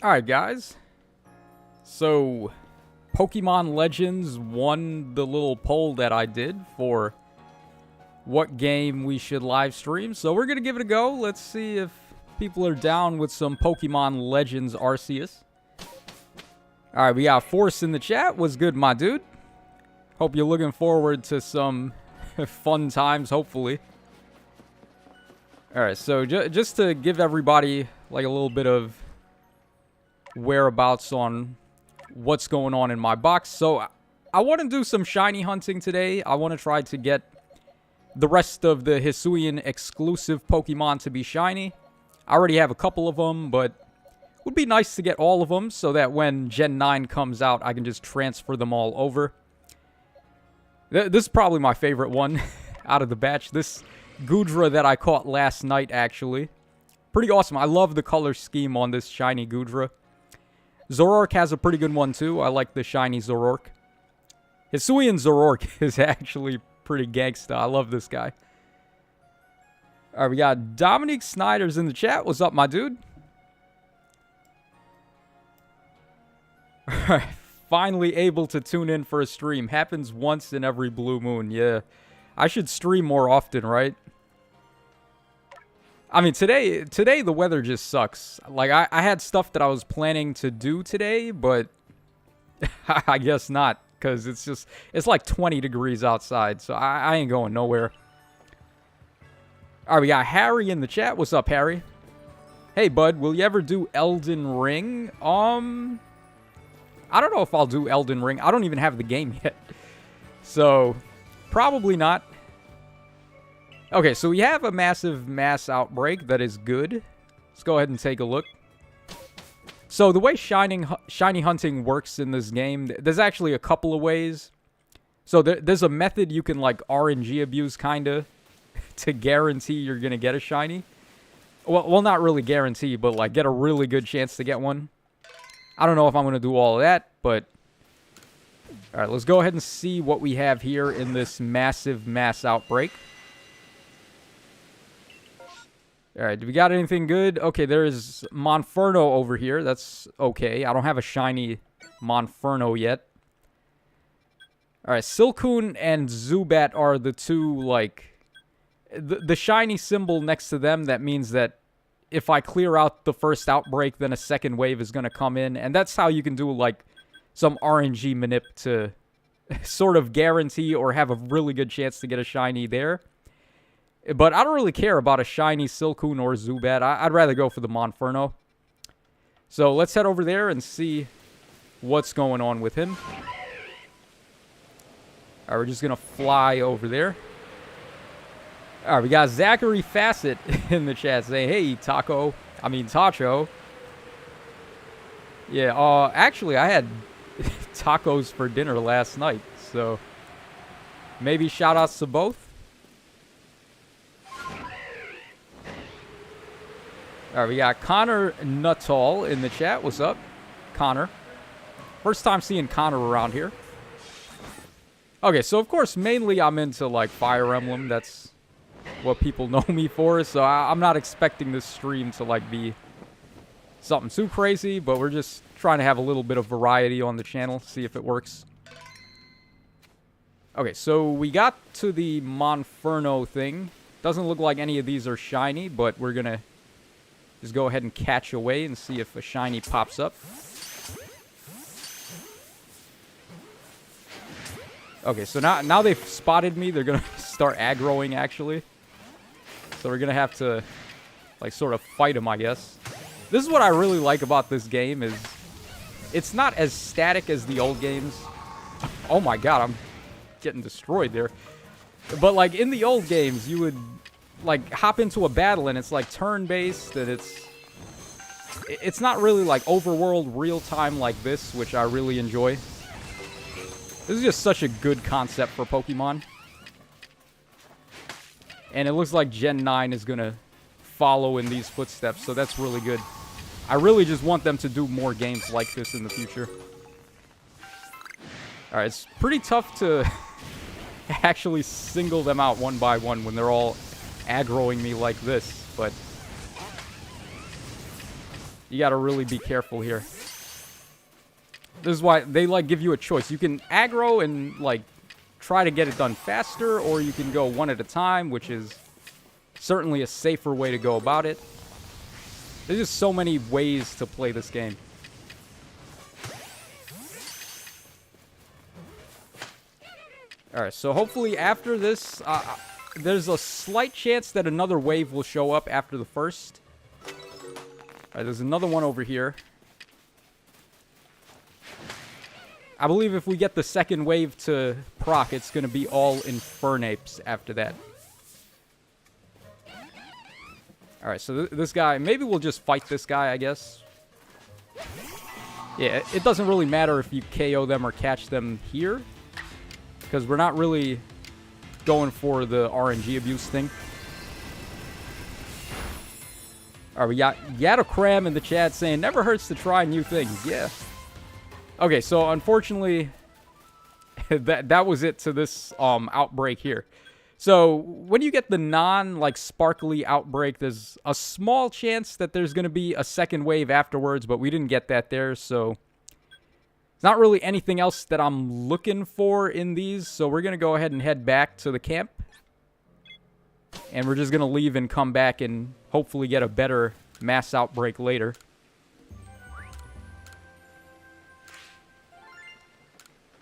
Alright, guys. So, Pokemon Legends won the little poll that I did for what game we should live stream. So, we're going to give it a go. Let's see if people are down with some Pokemon Legends Arceus. Alright, we got Force in the chat. What's good, my dude? Hope you're looking forward to some fun times, hopefully. Alright, so just to give everybody like a little bit of whereabouts on what's going on in my box. So I want to do some shiny hunting today. I want to try to get the rest of the Hisuian exclusive Pokemon to be shiny. I already have a couple of them, but it would be nice to get all of them so that when Gen 9 comes out, I can just transfer them all over. This is probably my favorite one out of the batch. This Goodra that I caught last night, actually. Pretty awesome. I love the color scheme on this shiny Goodra. Zoroark has a pretty good one, too. I like the shiny Zoroark. Hisuian Zoroark is actually pretty gangsta. I love this guy. Alright, we got Dominique Snyder's in the chat. What's up, my dude? Alright, finally able to tune in for a stream. Happens once in every blue moon. Yeah, I should stream more often, right? I mean, today the weather just sucks. Like, I had stuff that I was planning to do today, but I guess not, because it's like 20 degrees outside, so I ain't going nowhere. Alright, we got Harry in the chat. What's up, Harry? Hey, bud, will you ever do Elden Ring? I don't know if I'll do Elden Ring. I don't even have the game yet. So, probably not. Okay, so we have a massive mass outbreak that is good. Let's go ahead and take a look. So the way shiny hunting works in this game, there's actually a couple of ways. So there's a method you can like RNG abuse kinda to guarantee you're gonna get a shiny. Well, not really guarantee, but like get a really good chance to get one. I don't know if I'm gonna do all of that, but all right, let's go ahead and see what we have here in this massive mass outbreak. Alright, do we got anything good? Okay, there's Monferno over here. That's okay. I don't have a shiny Monferno yet. Alright, Silcoon and Zubat are the two, like... The shiny symbol next to them, that means that if I clear out the first outbreak, then a second wave is going to come in. And that's how you can do, like, some RNG manip to sort of guarantee or have a really good chance to get a shiny there. But I don't really care about a shiny Silcoon or Zubat. I'd rather go for the Monferno. So let's head over there and see what's going on with him. Alright, we're just going to fly over there. Alright, we got Zachary Facet in the chat saying, hey, Tacho. Yeah, actually, I had tacos for dinner last night. So maybe shout-outs to both. Alright, we got Connor Nuttall in the chat. What's up, Connor? First time seeing Connor around here. Okay, so of course, mainly I'm into, like, Fire Emblem. That's what people know me for. So I'm not expecting this stream to, like, be something too crazy. But we're just trying to have a little bit of variety on the channel. See if it works. Okay, so we got to the Monferno thing. Doesn't look like any of these are shiny, but we're going to just go ahead and catch away and see if a shiny pops up. Okay, so now they've spotted me. They're going to start aggroing, actually. So we're going to have to, like, sort of fight them, I guess. This is what I really like about this game is it's not as static as the old games. Oh, my God, I'm getting destroyed there. But, like, in the old games, you would... like, hop into a battle, and it's, like, turn-based, and it's not really, like, overworld real-time like this, which I really enjoy. This is just such a good concept for Pokemon. And it looks like Gen 9 is gonna follow in these footsteps, so that's really good. I really just want them to do more games like this in the future. Alright, it's pretty tough to actually single them out one by one when they're all aggroing me like this, but You gotta really be careful here. This is why they, like, give you a choice. You can aggro and, like, try to get it done faster, or you can go one at a time, which is certainly a safer way to go about it. There's just so many ways to play this game. Alright, so hopefully after this, there's a slight chance that another wave will show up after the first. Alright, there's another one over here. I believe if we get the second wave to proc, it's going to be all Infernapes after that. Alright, so this guy, maybe we'll just fight this guy, I guess. Yeah, it doesn't really matter if you KO them or catch them here, because we're not really going for the RNG abuse thing. Alright, we got Yadokram in the chat saying, never hurts to try new things. Yeah. Okay, so unfortunately, that was it to this outbreak here. So when you get the like sparkly outbreak, there's a small chance that there's going to be a second wave afterwards, but we didn't get that there, so it's not really anything else that I'm looking for in these. So we're going to go ahead and head back to the camp, and we're just going to leave and come back and hopefully get a better mass outbreak later.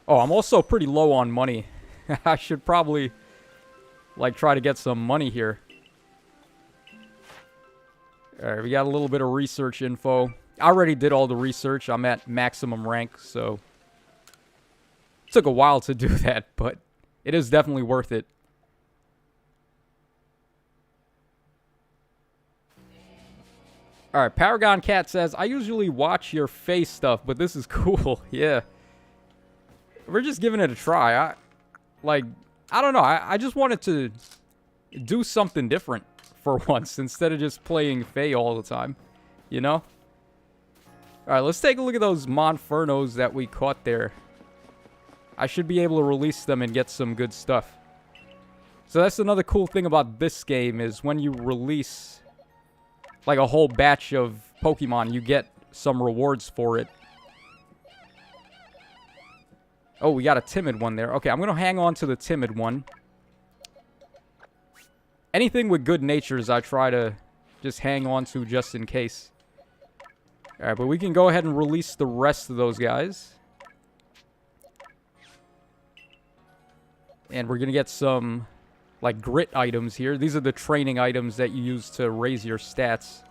Oh, I'm also pretty low on money. I should probably, like, try to get some money here. Alright, we got a little bit of research info. I already did all the research. I'm at maximum rank, so it took a while to do that, but it is definitely worth it. Alright, Paragon Cat says, I usually watch your face stuff, but this is cool. Yeah. We're just giving it a try. I don't know. I just wanted to do something different for once instead of just playing Fae all the time. You know? Alright, let's take a look at those Monfernos that we caught there. I should be able to release them and get some good stuff. So that's another cool thing about this game is when you release like a whole batch of Pokemon, you get some rewards for it. Oh, we got a timid one there. Okay, I'm going to hang on to the timid one. Anything with good natures, I try to just hang on to just in case. Alright, but we can go ahead and release the rest of those guys. And we're going to get some, like, grit items here. These are the training items that you use to raise your stats.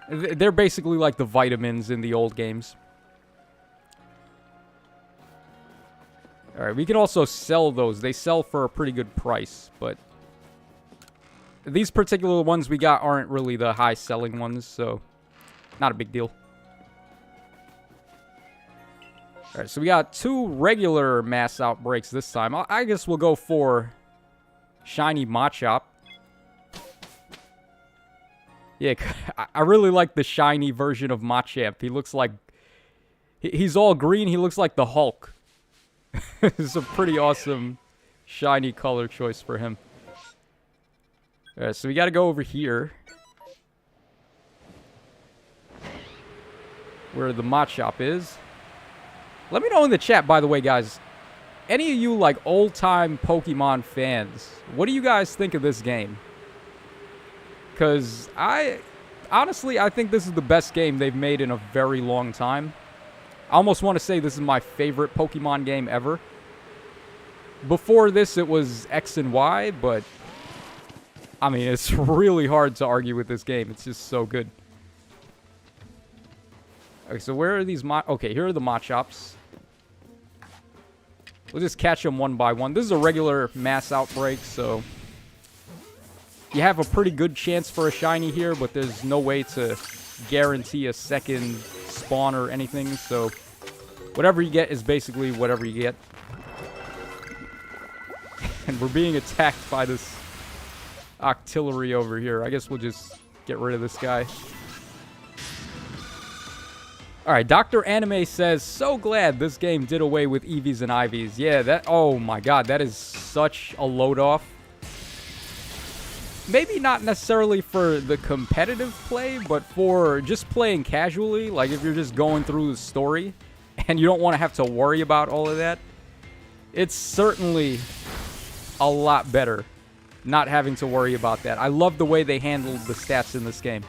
They're basically like the vitamins in the old games. Alright, we can also sell those. They sell for a pretty good price, but these particular ones we got aren't really the high-selling ones, so not a big deal. Alright, so we got 2 regular mass outbreaks this time. I guess we'll go for Shiny Machop. Yeah, I really like the shiny version of Machamp. He looks like... He's all green. He looks like the Hulk. It's a pretty awesome shiny color choice for him. Alright, so we gotta go over here. Where the Machop is. Let me know in the chat, by the way, guys. Any of you, like, old-time Pokemon fans, what do you guys think of this game? Because honestly, I think this is the best game they've made in a very long time. I almost want to say this is my favorite Pokemon game ever. Before this, it was X and Y, but I mean, it's really hard to argue with this game. It's just so good. Okay, so where are these okay, here are the Machops. We'll just catch them one by one. This is a regular mass outbreak, so you have a pretty good chance for a shiny here, but there's no way to guarantee a second spawn or anything, so whatever you get is basically whatever you get. And we're being attacked by this Octillery over here. I guess we'll just get rid of this guy. Alright, Dr. Anime says, so glad this game did away with EVs and IVs. Yeah, that, oh my god, that is such a load off. maybe not necessarily for the competitive play, but for just playing casually. Like, if you're just going through the story and you don't want to have to worry about all of that, it's certainly a lot better not having to worry about that. I love the way they handled the stats in this game.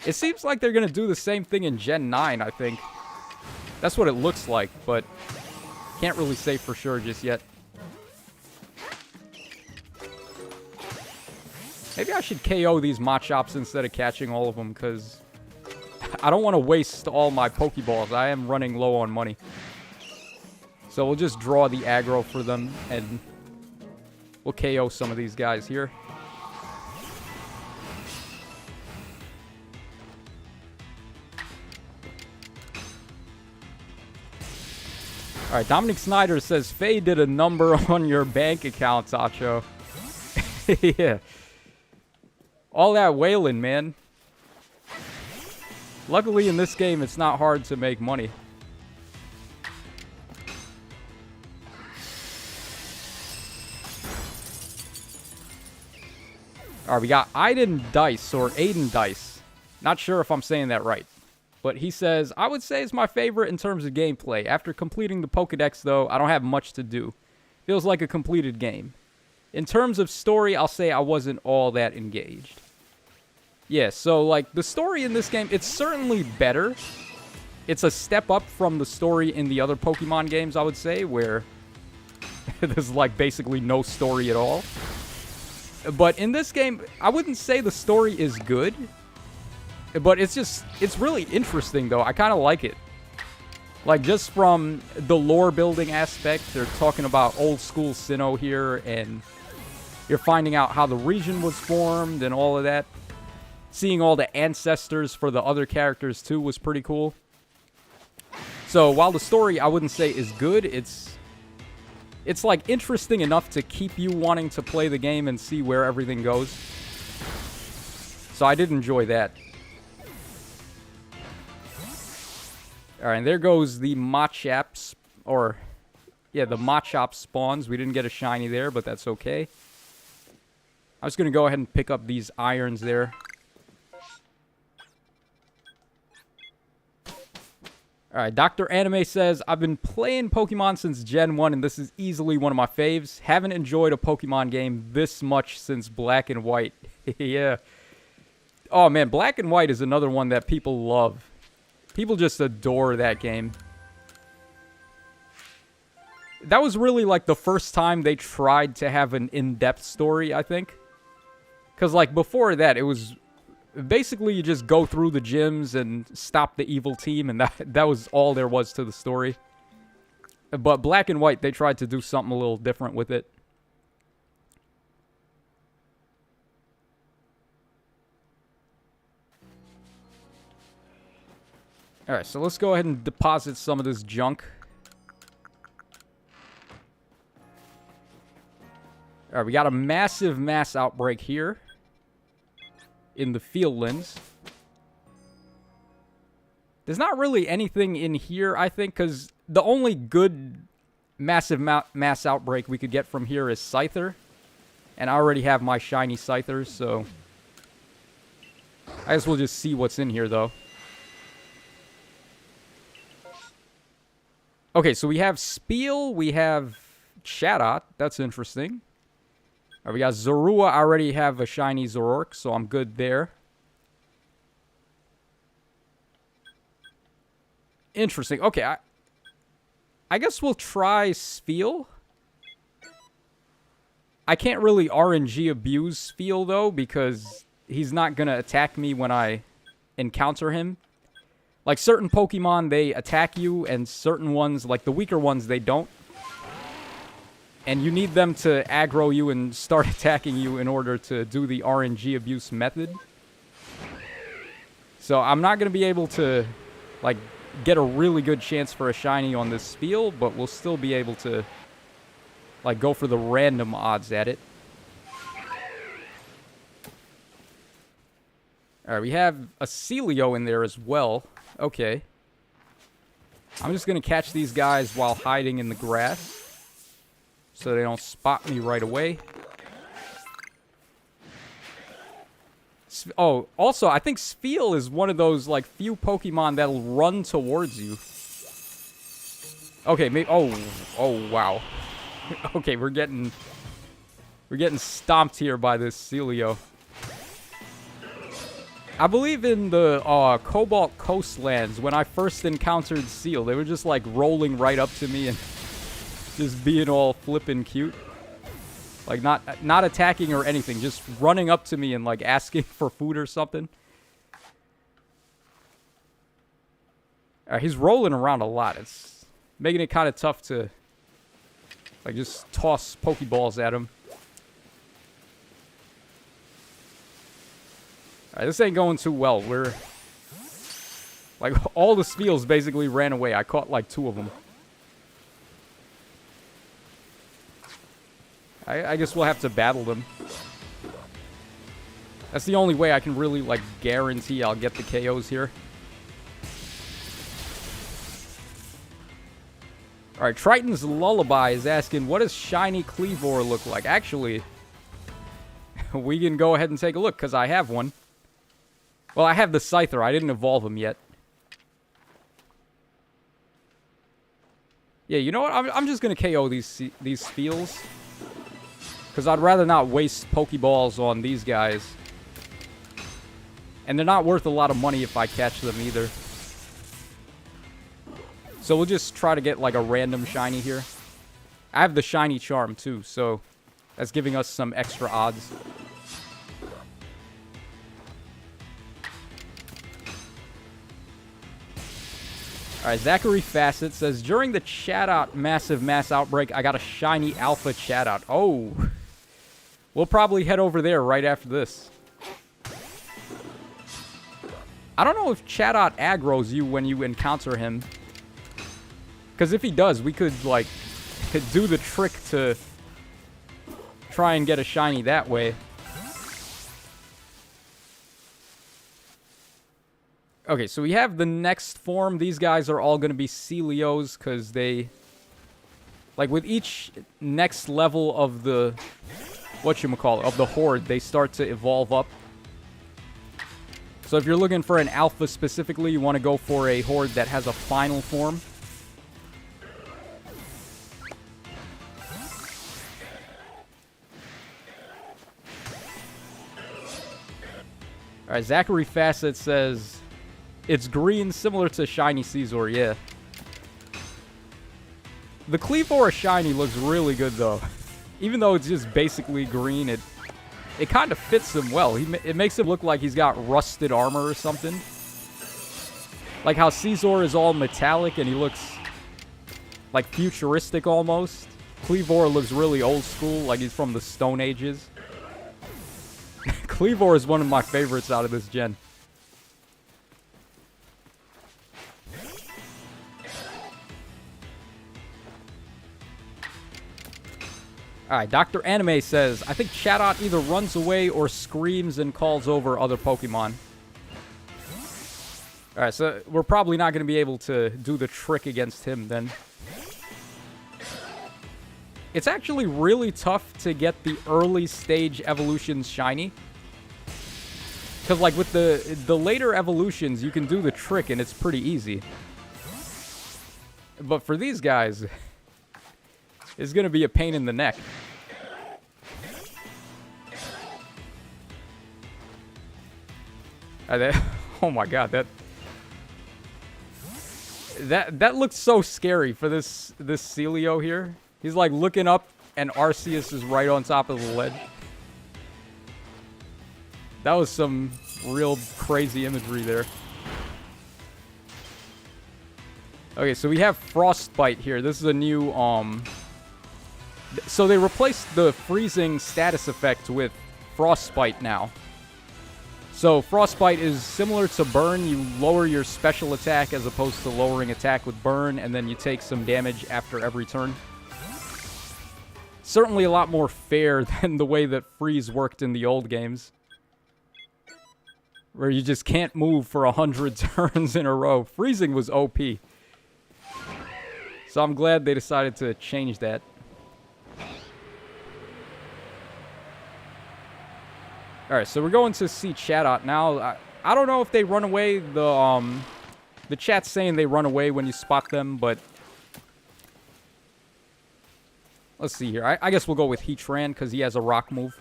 It seems like they're going to do the same thing in Gen 9, I think. That's what it looks like, but can't really say for sure just yet. Maybe I should KO these Machops instead of catching all of them, because I don't want to waste all my Pokeballs. I am running low on money. So we'll just draw the aggro for them, and we'll KO some of these guys here. Alright, Dominic Snyder says, Faye did a number on your bank account, Satchel. Yeah. All that whaling, man. Luckily, in this game, it's not hard to make money. Alright, we got Aiden Dice, or Aiden Dice. Not sure if I'm saying that right. But he says, I would say it's my favorite in terms of gameplay. After completing the Pokedex, though, I don't have much to do. Feels like a completed game. In terms of story, I'll say I wasn't all that engaged. Yeah, so, like, the story in this game, it's certainly better. It's a step up from the story in the other Pokemon games, I would say, where there's, like, basically no story at all. But in this game, I wouldn't say the story is good. But it's really interesting, though. I kind of like it. Like, just from the lore building aspect, they're talking about old school Sinnoh here, and you're finding out how the region was formed and all of that. Seeing all the ancestors for the other characters, too, was pretty cool. So, while the story, I wouldn't say is good, it's like, interesting enough to keep you wanting to play the game and see where everything goes. So, I did enjoy that. Alright, and there goes the Machops, or, yeah, the Machop spawns. We didn't get a shiny there, but that's okay. I'm just going to go ahead and pick up these irons there. Alright, Dr. Anime says, I've been playing Pokemon since Gen 1, and this is easily one of my faves. Haven't enjoyed a Pokemon game this much since Black and White. Yeah. Oh, man, Black and White is another one that people love. People just adore that game. That was really, like, the first time they tried to have an in-depth story, I think. Because, like, before that, it was basically you just go through the gyms and stop the evil team, and that was all there was to the story. But Black and White, they tried to do something a little different with it. Alright, so let's go ahead and deposit some of this junk. Alright, we got a massive mass outbreak here. In the Fieldlands. There's not really anything in here, I think, because the only good massive mass outbreak we could get from here is Scyther. And I already have my shiny Scythers, so I guess we'll just see what's in here, though. Okay, so we have Spiel, we have Chatot. That's interesting. Alright, we got Zorua. I already have a shiny Zoroark, so I'm good there. Interesting. Okay, I guess we'll try Spiel. I can't really RNG abuse Spiel, though, because he's not going to attack me when I encounter him. Like, certain Pokemon, they attack you, and certain ones, like the weaker ones, they don't. And you need them to aggro you and start attacking you in order to do the RNG abuse method. So I'm not going to be able to, like, get a really good chance for a shiny on this Spiel, but we'll still be able to, like, go for the random odds at it. Alright, we have a Celio in there as well. Okay. I'm just going to catch these guys while hiding in the grass. so they don't spot me right away. Oh, also, I think Spheal is one of those, like, few Pokemon that'll run towards you. Okay, maybe... Oh, wow. Okay, we're getting stomped here by this Celio. I believe in the Cobalt Coastlands, when I first encountered Seal, they were just, like, rolling right up to me and just being all flippin' cute. Like, not attacking or anything, just running up to me and, like, asking for food or something. He's rolling around a lot. It's making it kind of tough to, like, just toss Pokeballs at him. Alright, this ain't going too well. We're... Like, all the Spheals basically ran away. I caught, like, 2 of them. I guess we'll have to battle them. That's the only way I can really, like, guarantee I'll get the KOs here. Alright, Triton's Lullaby is asking, what does Shiny Cleavor look like? Actually, we can go ahead and take a look, because I have one. Well, I have the Scyther. I didn't evolve him yet. Yeah, you know what? I'm just going to KO these Spheals. Because I'd rather not waste Pokeballs on these guys. And they're not worth a lot of money if I catch them either. So we'll just try to get like a random shiny here. I have the shiny charm too, so that's giving us some extra odds. Alright, Zachary Facet says, during the Chatot massive mass outbreak, I got a shiny alpha Chatot. Oh. We'll probably head over there right after this. I don't know if Chatot aggroes you when you encounter him. Because if he does, we could, like, do the trick to try and get a shiny that way. Okay, so we have the next form. These guys are all going to be Celios because they... Like, with each next level of the... whatchamacallit, of the Horde, they start to evolve up. So if you're looking for an alpha specifically, you want to go for a Horde that has a final form. Alright, Zachary Facet says, it's green, similar to Shiny Caesar, yeah. The Cleavor Shiny looks really good, though. Even though it's just basically green, it kind of fits him well. It makes him look like he's got rusted armor or something. Like how Caesar is all metallic and he looks like futuristic almost. Cleavor looks really old school, like he's from the Stone Ages. Cleavor is one of my favorites out of this gen. Alright, Dr. Anime says, I think Chatot either runs away or screams and calls over other Pokemon. Alright, so we're probably not going to be able to do the trick against him then. It's actually really tough to get the early stage evolutions shiny. Because, like, with the later evolutions, you can do the trick and it's pretty easy. But for these guys... It's going to be a pain in the neck. Oh my god, that looks so scary for this Celio here. He's like looking up and Arceus is right on top of the ledge. That was some real crazy imagery there. Okay, so we have Frostbite here. This is a new so they replaced the freezing status effect with Frostbite now. So Frostbite is similar to Burn. You lower your special attack as opposed to lowering attack with Burn, and then you take some damage after every turn. Certainly a lot more fair than the way that Freeze worked in the old games, where you just can't move for 100 turns in a row. Freezing was OP. So I'm glad they decided to change that. Alright, so we're going to see chat out now. I don't know if they run away. The chat's saying they run away when you spot them, but... Let's see here. I guess we'll go with Heatran, because he has a rock move.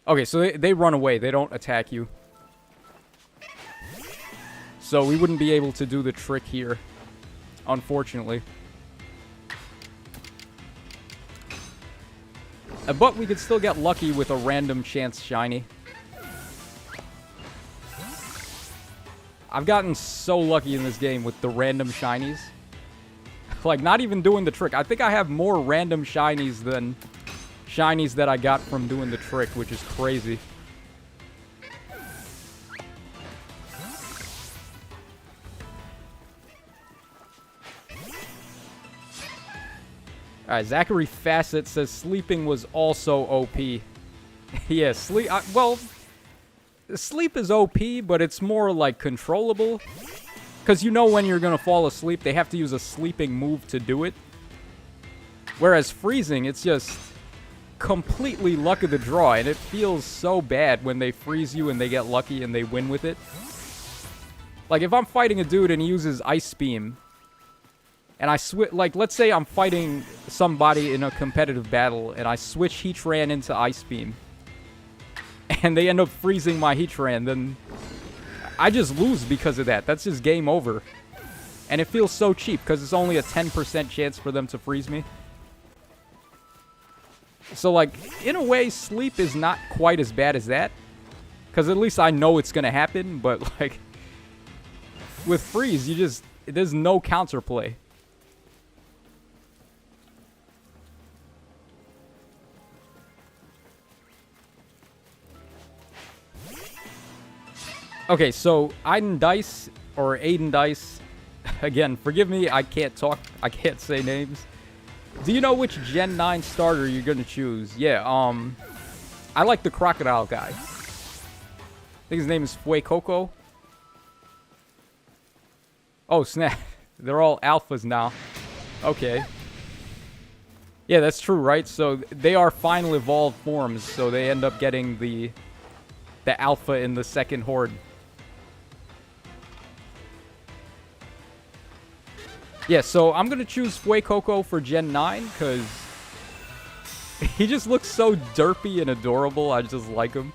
Okay, so they run away. They don't attack you. So we wouldn't be able to do the trick here, unfortunately. But we could still get lucky with a random chance shiny. I've gotten so lucky in this game with the random shinies. Like, not even doing the trick. I think I have more random shinies than shinies that I got from doing the trick, which is crazy. Alright, Zachary Facet says sleeping was also OP. Yeah, sleep... well, sleep is OP, but it's more, like, controllable. Because you know when you're going to fall asleep, they have to use a sleeping move to do it. Whereas freezing, it's just completely luck of the draw, and it feels so bad when they freeze you and they get lucky and they win with it. Like, if I'm fighting a dude and he uses Ice Beam... And I switch, like, let's say I'm fighting somebody in a competitive battle, and I switch Heatran into Ice Beam. And they end up freezing my Heatran, then I just lose because of that. That's just game over. And it feels so cheap, because it's only a 10% chance for them to freeze me. So, like, in a way, sleep is not quite as bad as that. Because at least I know it's going to happen, but, like, with freeze, there's no counterplay. Okay, so Aiden Dice, or Aiden Dice, again, forgive me, I can't talk, I can't say names. Do you know which Gen 9 starter you're gonna choose? Yeah, I like the crocodile guy. I think his name is Fuecoco. Oh, snap. They're all alphas now. Okay. Yeah, that's true, right? So they are final evolved forms, so they end up getting the alpha in the second horde. Yeah, so I'm going to choose Fuecoco for Gen 9, because he just looks so derpy and adorable. I just like him.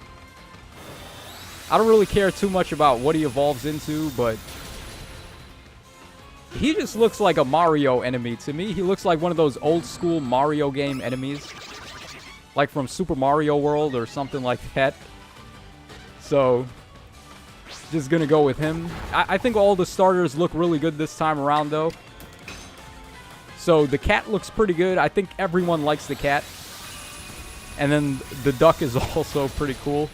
I don't really care too much about what he evolves into, but he just looks like a Mario enemy. To me, he looks like one of those old-school Mario game enemies. Like from Super Mario World or something like that. So, just going to go with him. I think all the starters look really good this time around, though. So the cat looks pretty good. I think everyone likes the cat. And then the duck is also pretty cool.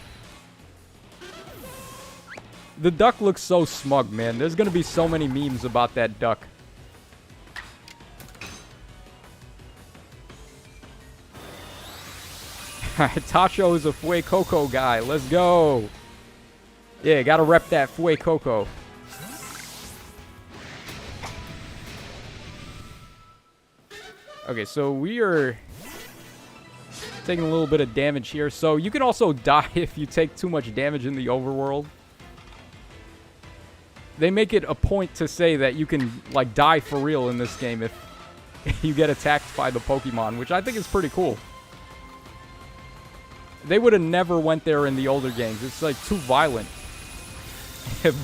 The duck looks so smug, man. There's going to be so many memes about that duck. Tacho is a Fuecoco guy. Let's go. Yeah, gotta rep that Fuecoco. Okay, so we are taking a little bit of damage here. So you can also die if you take too much damage in the overworld. They make it a point to say that you can, like, die for real in this game if you get attacked by the Pokemon, which I think is pretty cool. They would have never went there in the older games. It's, like, too violent.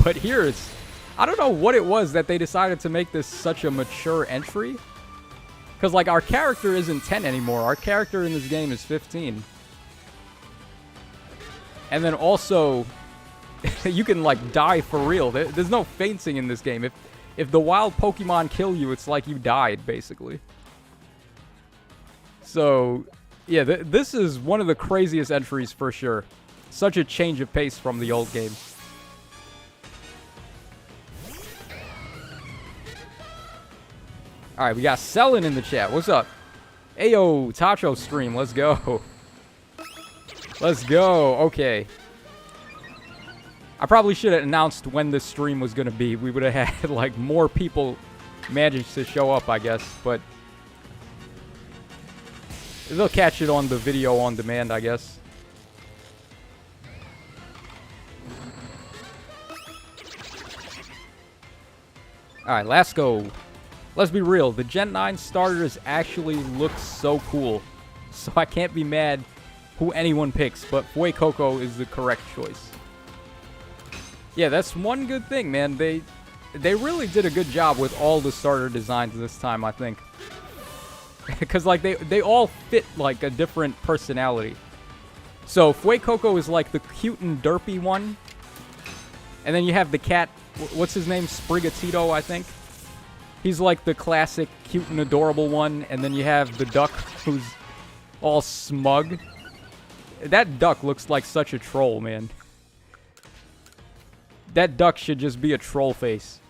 But here it's... I don't know what it was that they decided to make this such a mature entry. Because, like, our character isn't 10 anymore. Our character in this game is 15. And then also, you can, like, die for real. There's no fainting in this game. If the wild Pokemon kill you, it's like you died, basically. So, yeah, this is one of the craziest entries for sure. Such a change of pace from the old game. Alright, we got Selin in the chat. What's up? Ayo, Tacho stream. Let's go. Let's go. Okay. I probably should have announced when this stream was going to be. We would have had, like, more people manage to show up, I guess. But They'll catch it on the video on demand, I guess. Alright, let's go. Let's be real. The Gen 9 starters actually look so cool. So I can't be mad who anyone picks, but Fuecoco is the correct choice. Yeah, that's one good thing, man. They really did a good job with all the starter designs this time, I think. Because, like, they all fit, like, a different personality. So, Fuecoco is, like, the cute and derpy one. And then you have the cat, what's his name? Sprigatito, I think. He's, like, the classic cute and adorable one. And then you have the duck, who's all smug. That duck looks like such a troll, man. That duck should just be a troll face.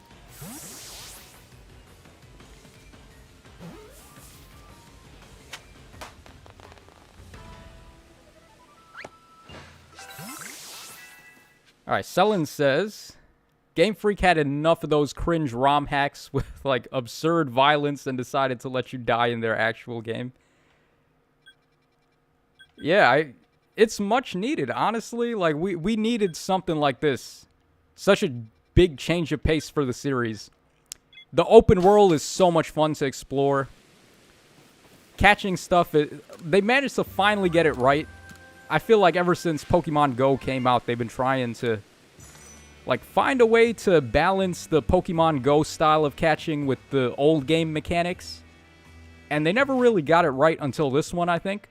Alright, Selen says, Game Freak had enough of those cringe ROM hacks with, like, absurd violence and decided to let you die in their actual game. Yeah, it's much needed, honestly. Like, we needed something like this. Such a big change of pace for the series. The open world is so much fun to explore. Catching stuff, they managed to finally get it right. I feel like ever since Pokemon Go came out, they've been trying to, like, find a way to balance the Pokemon Go style of catching with the old game mechanics. And they never really got it right until this one, I think.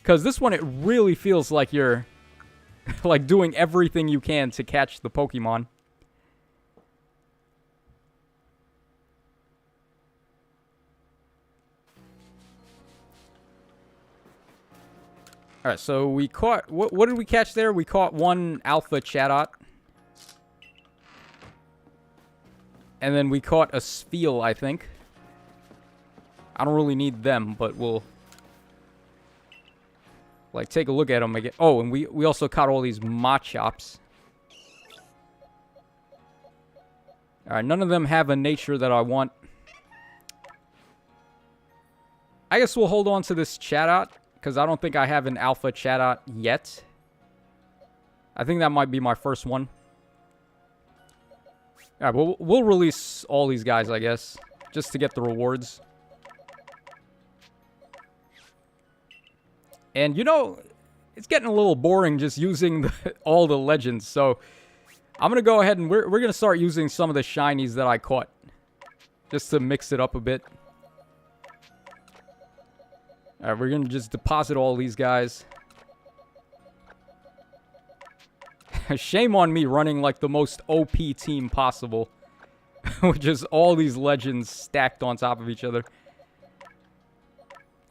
Because this one, it really feels like you're, like, doing everything you can to catch the Pokemon. Alright, so we caught... What did we catch there? We caught one Alpha Chatot. And then we caught a Spheal, I think. I don't really need them, but we'll... like, take a look at them again. Oh, and we also caught all these Machops. Alright, none of them have a nature that I want. I guess we'll hold on to this Chatot, because I don't think I have an Alpha Chatot yet. I think that might be my first one. Alright, well, we'll release all these guys, I guess, just to get the rewards. And, you know, it's getting a little boring just using all the legends, so I'm going to go ahead and we're going to start using some of the shinies that I caught, just to mix it up a bit. Alright, we're going to just deposit all these guys. Shame on me running like the most OP team possible. With just all these legends stacked on top of each other.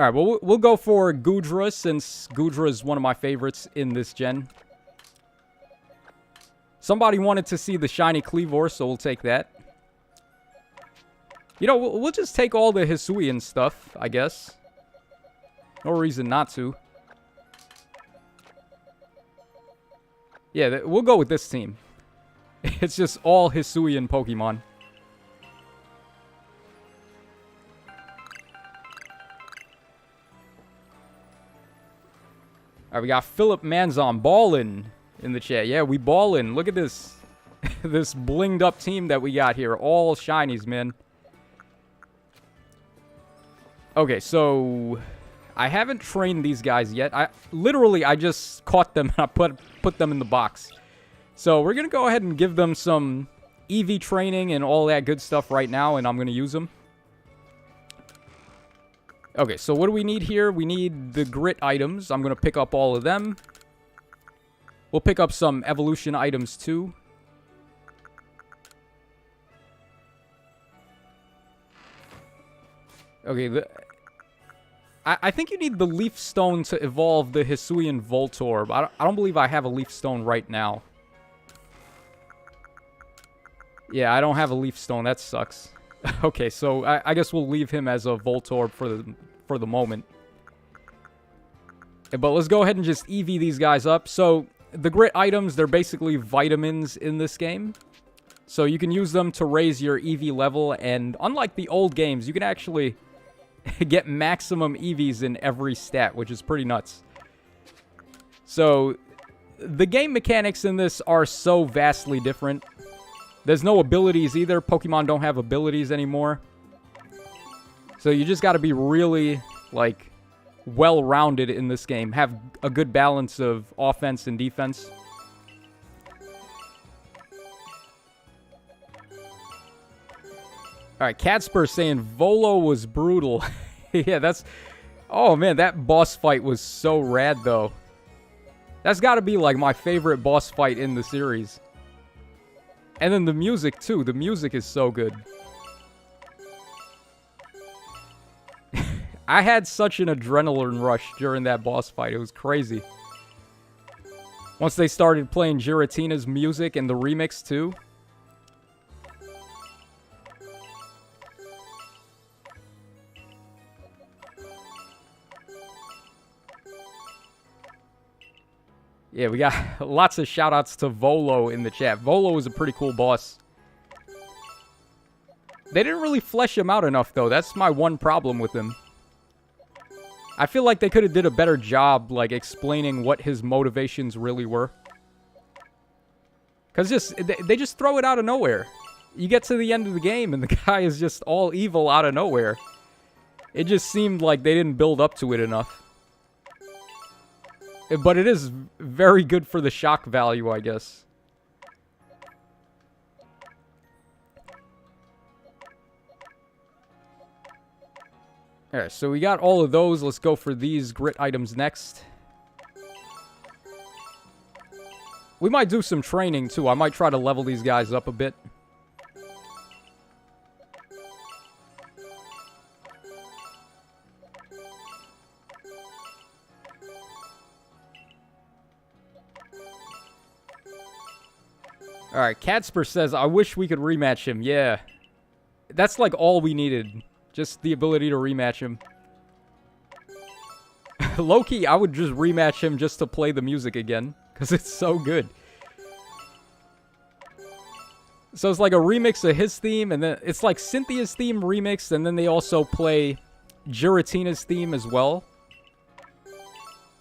Alright, well, we'll go for Goodra, since Goodra is one of my favorites in this gen. Somebody wanted to see the shiny Cleavor, so we'll take that. You know, we'll just take all the Hisuian stuff, I guess. No reason not to. Yeah, we'll go with this team. It's just all Hisuian Pokemon. Alright, we got Philip Manzon ballin' in the chat. Yeah, we ballin'. Look at this. This blinged up team that we got here. All shinies, man. Okay, so I haven't trained these guys yet. I just caught them and I put them in the box. So we're going to go ahead and give them some EV training and all that good stuff right now, and I'm going to use them. Okay, so what do we need here? We need the grit items. I'm going to pick up all of them. We'll pick up some evolution items too. Okay, I think you need the Leaf Stone to evolve the Hisuian Voltorb. I don't believe I have a Leaf Stone right now. Yeah, I don't have a Leaf Stone. That sucks. Okay, so I guess we'll leave him as a Voltorb for the moment. But let's go ahead and just EV these guys up. So the grit items, they're basically vitamins in this game. So you can use them to raise your EV level. And unlike the old games, you can actually get maximum EVs in every stat, which is pretty nuts. So, the game mechanics in this are so vastly different. There's no abilities either. Pokemon don't have abilities anymore. So you just got to be really, like, well-rounded in this game. Have a good balance of offense and defense. Alright, Catspur saying Volo was brutal. Yeah, that's... Oh, man, that boss fight was so rad, though. That's got to be, like, my favorite boss fight in the series. And then the music, too. The music is so good. I had such an adrenaline rush during that boss fight. It was crazy. Once they started playing Giratina's music and the remix, too. Yeah, we got lots of shoutouts to Volo in the chat. Volo is a pretty cool boss. They didn't really flesh him out enough, though. That's my one problem with him. I feel like they could have did a better job, like, explaining what his motivations really were. Because they just throw it out of nowhere. You get to the end of the game, and the guy is just all evil out of nowhere. It just seemed like they didn't build up to it enough. But it is very good for the shock value, I guess. Alright, so we got all of those. Let's go for these grit items next. We might do some training, too. I might try to level these guys up a bit. Alright, Catspur says, I wish we could rematch him. Yeah. That's like all we needed. Just the ability to rematch him. Low-key, I would just rematch him just to play the music again. Because it's so good. So it's like a remix of his theme. And then it's like Cynthia's theme remixed. And then they also play Giratina's theme as well.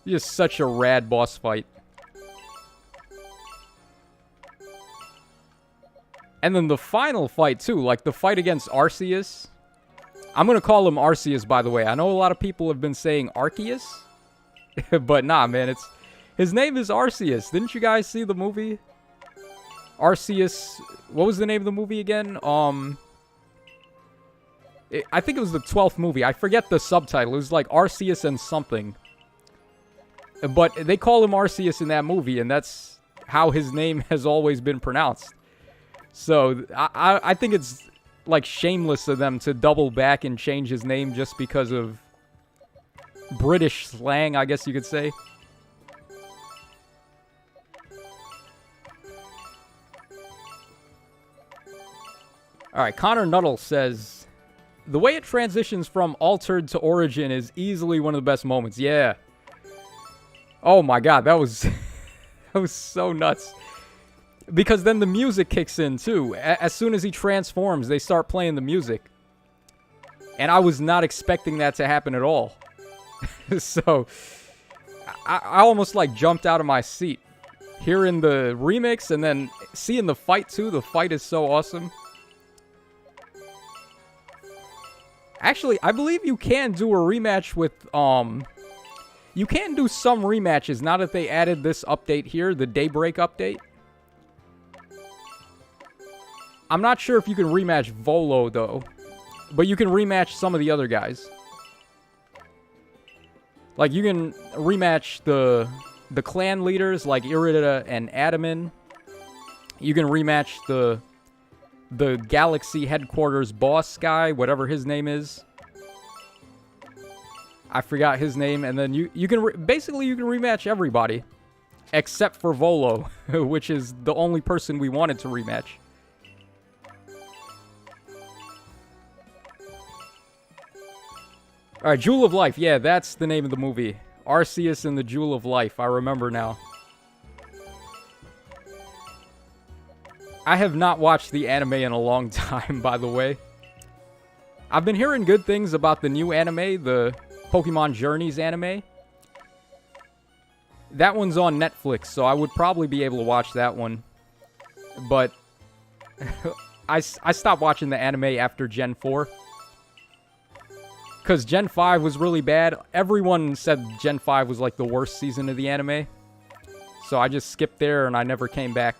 Just such a rad boss fight. And then the final fight, too. Like, the fight against Arceus. I'm going to call him Arceus, by the way. I know a lot of people have been saying Arceus. But nah, man. His name is Arceus. Didn't you guys see the movie? Arceus. What was the name of the movie again? I think it was the 12th movie. I forget the subtitle. It was like Arceus and something. But they call him Arceus in that movie. And that's how his name has always been pronounced. So, I think it's, like, shameless of them to double back and change his name just because of British slang, I guess you could say. Alright, Connor Nuttall says, the way it transitions from Altered to Origin is easily one of the best moments. Yeah. Oh my god, that was... that was so nuts. Because then the music kicks in, too. As soon as he transforms, they start playing the music. And I was not expecting that to happen at all. So, I almost, like, jumped out of my seat. Hearing the remix and then seeing the fight, too. The fight is so awesome. Actually, I believe you can do a rematch with, you can do some rematches now that they added this update here, the Daybreak update. I'm not sure if you can rematch Volo, though. But you can rematch some of the other guys. Like, you can rematch the clan leaders, like Irida and Adaman. You can rematch the Galaxy Headquarters boss guy, whatever his name is. I forgot his name. And then you can... basically, you can rematch everybody. Except for Volo, which is the only person we wanted to rematch. Alright, Jewel of Life. Yeah, that's the name of the movie. Arceus and the Jewel of Life. I remember now. I have not watched the anime in a long time, by the way. I've been hearing good things about the new anime, the Pokemon Journeys anime. That one's on Netflix, so I would probably be able to watch that one. But I stopped watching the anime after Gen 4. Because Gen 5 was really bad. Everyone said Gen 5 was like the worst season of the anime. So I just skipped there and I never came back.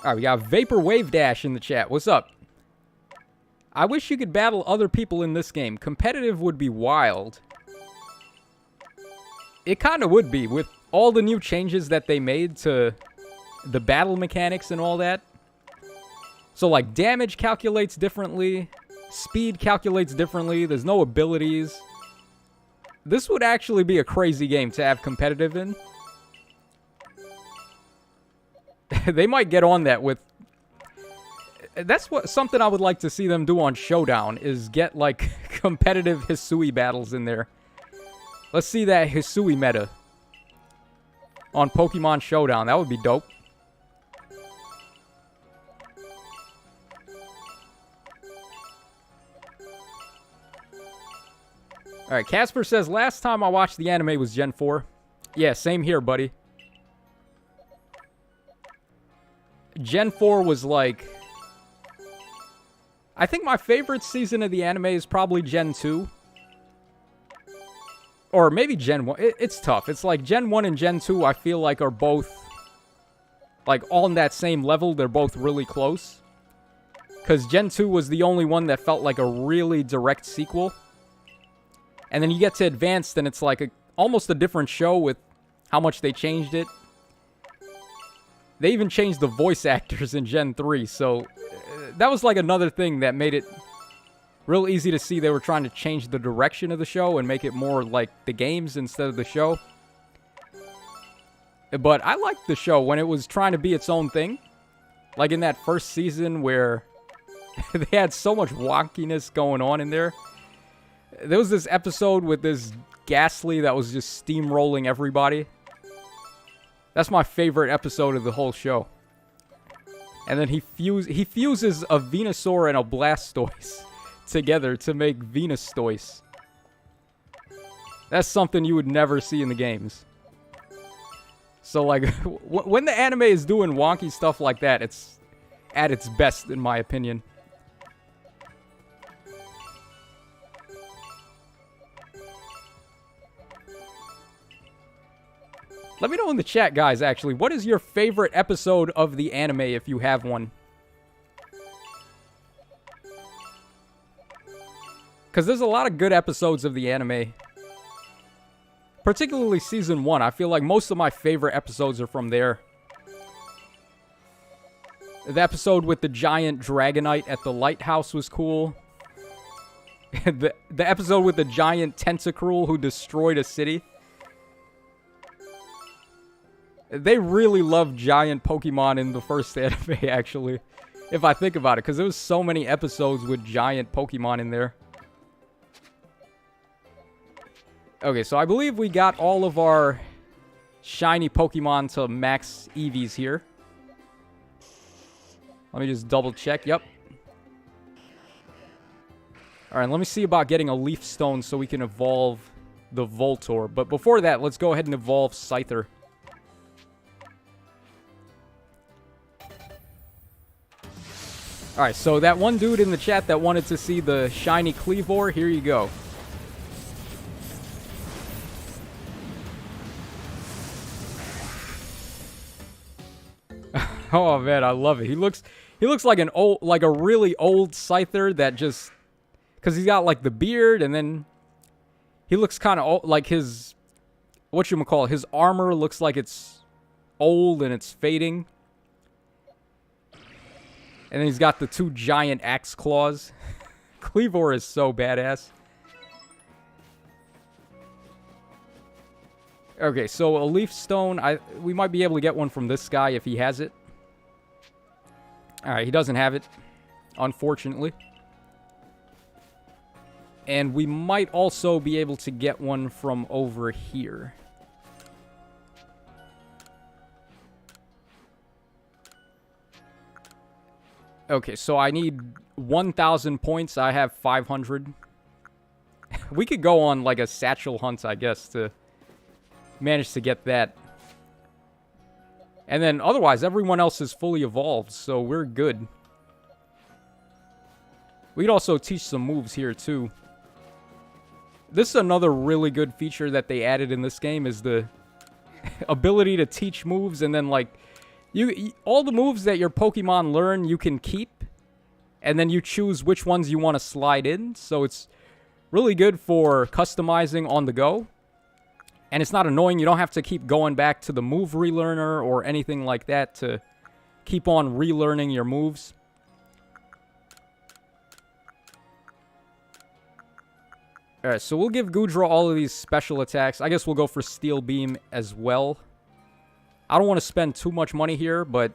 Alright, we got Vapor Wave Dash in the chat. What's up? I wish you could battle other people in this game. Competitive would be wild. It kind of would be, with all the new changes that they made to the battle mechanics and all that. So, like, damage calculates differently. Speed calculates differently. There's no abilities. This would actually be a crazy game to have competitive in. They might get on that with... That's something I would like to see them do on Showdown, is get, like, competitive Hisui battles in there. Let's see that Hisui meta on Pokemon Showdown. That would be dope. Alright, Casper says, last time I watched the anime was Gen 4. Yeah, same here, buddy. Gen 4 was like... I think my favorite season of the anime is probably Gen 2. Or maybe Gen 1. It's tough. It's like Gen 1 and Gen 2, I feel like, are both... like, on that same level. They're both really close. Because Gen 2 was the only one that felt like a really direct sequel. And then you get to Advanced, and it's like almost a different show with how much they changed it. They even changed the voice actors in Gen 3, so that was like another thing that made it real easy to see they were trying to change the direction of the show and make it more like the games instead of the show. But I liked the show when it was trying to be its own thing. Like in that first season where they had so much wonkiness going on in there. There was this episode with this Ghastly that was just steamrolling everybody. That's my favorite episode of the whole show. And then he fuses a Venusaur and a Blastoise together to make Venustoise. That's something you would never see in the games. So, like, when the anime is doing wonky stuff like that, it's at its best, in my opinion. Let me know in the chat, guys, actually. What is your favorite episode of the anime, if you have one? Because there's a lot of good episodes of the anime. Particularly Season 1. I feel like most of my favorite episodes are from there. The episode with the giant Dragonite at the lighthouse was cool. the episode with the giant Tentacruel who destroyed a city. They really loved giant Pokemon in the first anime, actually. If I think about it. Because there was so many episodes with giant Pokemon in there. Okay, so I believe we got all of our shiny Pokemon to max EVs here. Let me just double check. Yep. Alright, let me see about getting a Leaf Stone so we can evolve the Voltorb. But before that, let's go ahead and evolve Scyther. Alright, so that one dude in the chat that wanted to see the shiny Kleavor, here you go. Oh man, I love it. He looks like an old, like a really old Scyther that just, because he's got like the beard, and then he looks kind of like his, whatchamacallit, his armor looks like it's old and it's fading. And then he's got the two giant axe claws. Kleavor is so badass. Okay, so a Leaf Stone. We might be able to get one from this guy if he has it. Alright, he doesn't have it, unfortunately. And we might also be able to get one from over here. Okay, so I need 1,000 points. I have 500. We could go on like a Satchel hunt, I guess, to manage to get that. And then otherwise, everyone else is fully evolved, so we're good. We could also teach some moves here, too. This is another really good feature that they added in this game, is the ability to teach moves, and then, like, all the moves that your Pokemon learn, you can keep, and then you choose which ones you want to slide in, so it's really good for customizing on the go. And it's not annoying. You don't have to keep going back to the move relearner or anything like that to keep on relearning your moves. Alright, so we'll give Goodra all of these special attacks. I guess we'll go for Steel Beam as well. I don't want to spend too much money here, but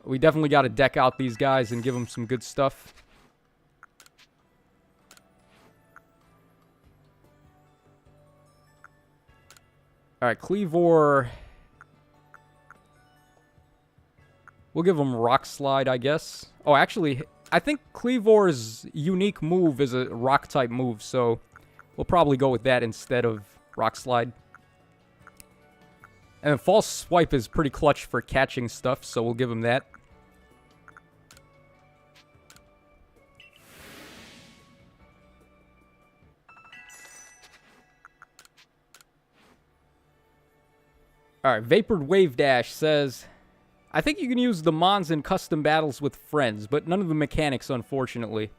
we definitely got to deck out these guys and give them some good stuff. Alright, Cleavor. We'll give him Rock Slide, I guess. Oh, actually, I think Cleavor's unique move is a Rock-type move, so we'll probably go with that instead of Rock Slide. And False Swipe is pretty clutch for catching stuff, so we'll give him that. Alright, Vapored Wave Dash says, I think you can use the Mons in custom battles with friends, but none of the mechanics, unfortunately.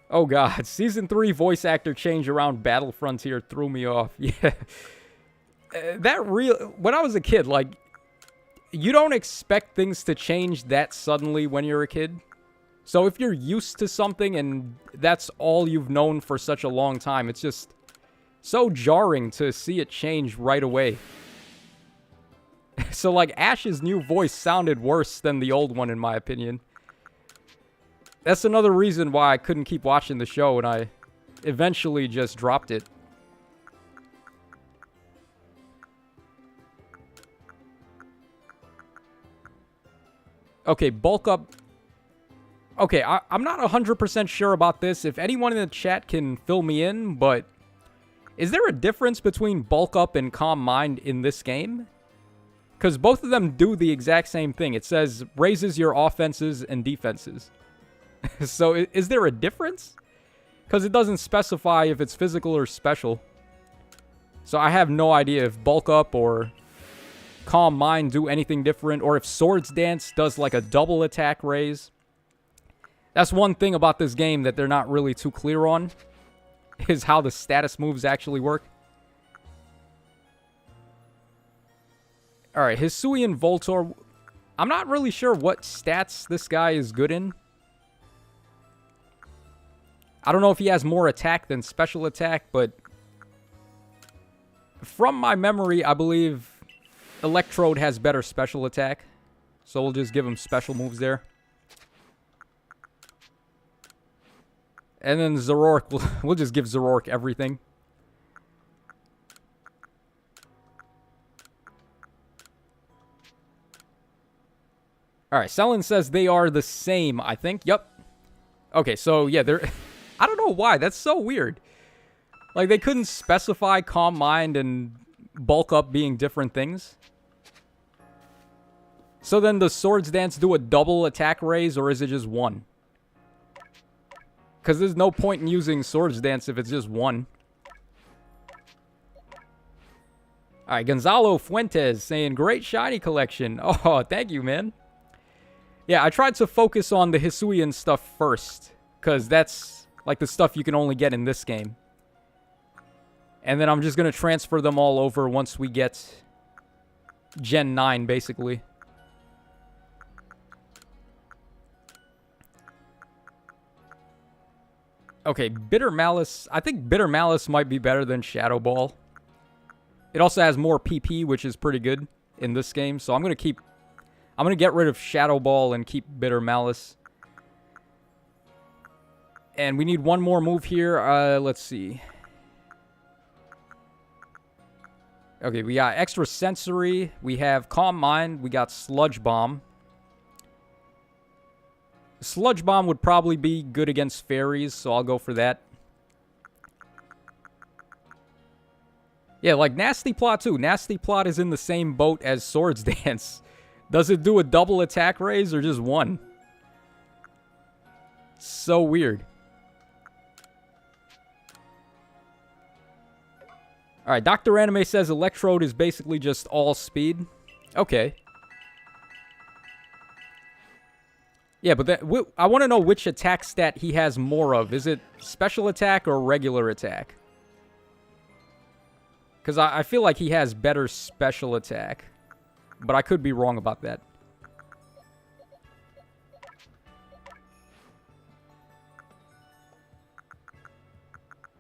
Oh god, Season 3 voice actor change around Battle Frontier threw me off. Yeah. When I was a kid, like, you don't expect things to change that suddenly when you're a kid. So if you're used to something and that's all you've known for such a long time, it's just so jarring to see it change right away. So, like, Ash's new voice sounded worse than the old one, in my opinion. That's another reason why I couldn't keep watching the show, and I eventually just dropped it. Okay, bulk up. Okay, I'm not 100% sure about this. If anyone in the chat can fill me in, but is there a difference between bulk up and calm mind in this game? Because both of them do the exact same thing. It says raises your offenses and defenses. So is there a difference? Because it doesn't specify if it's physical or special. So I have no idea if bulk up or calm mind do anything different, or if Swords Dance does like a double attack raise. That's one thing about this game that they're not really too clear on, is how the status moves actually work. Alright, Hisuian Voltor. I'm not really sure what stats this guy is good in. I don't know if he has more attack than special attack, but from my memory, I believe Electrode has better special attack. So we'll just give him special moves there. And then Zoroark, we'll just give Zoroark everything. Alright, Selen says they are the same, I think. Yep. Okay, so yeah, they're... I don't know why. That's so weird. Like, they couldn't specify Calm Mind and Bulk Up being different things. So then does Swords Dance do a double attack raise, or is it just one? Because there's no point in using Swords Dance if it's just one. Alright, Gonzalo Fuentes saying, great shiny collection. Oh, thank you, man. Yeah, I tried to focus on the Hisuian stuff first, because that's like the stuff you can only get in this game. And then I'm just going to transfer them all over once we get Gen 9, basically. Okay, Bitter Malice. I think Bitter Malice might be better than Shadow Ball. It also has more PP, which is pretty good in this game. So I'm going to get rid of Shadow Ball and keep Bitter Malice. And we need one more move here. Let's see. Okay, we got extra sensory. We have Calm Mind. We got Sludge Bomb. Sludge Bomb would probably be good against fairies, so I'll go for that. Yeah, like Nasty Plot too. Nasty Plot is in the same boat as Swords Dance. Does it do a double attack raise or just one? So weird. Alright, Dr. Anime says Electrode is basically just all speed. Okay. Yeah, but I want to know which attack stat he has more of. Is it special attack or regular attack? Because I feel like he has better special attack. But I could be wrong about that.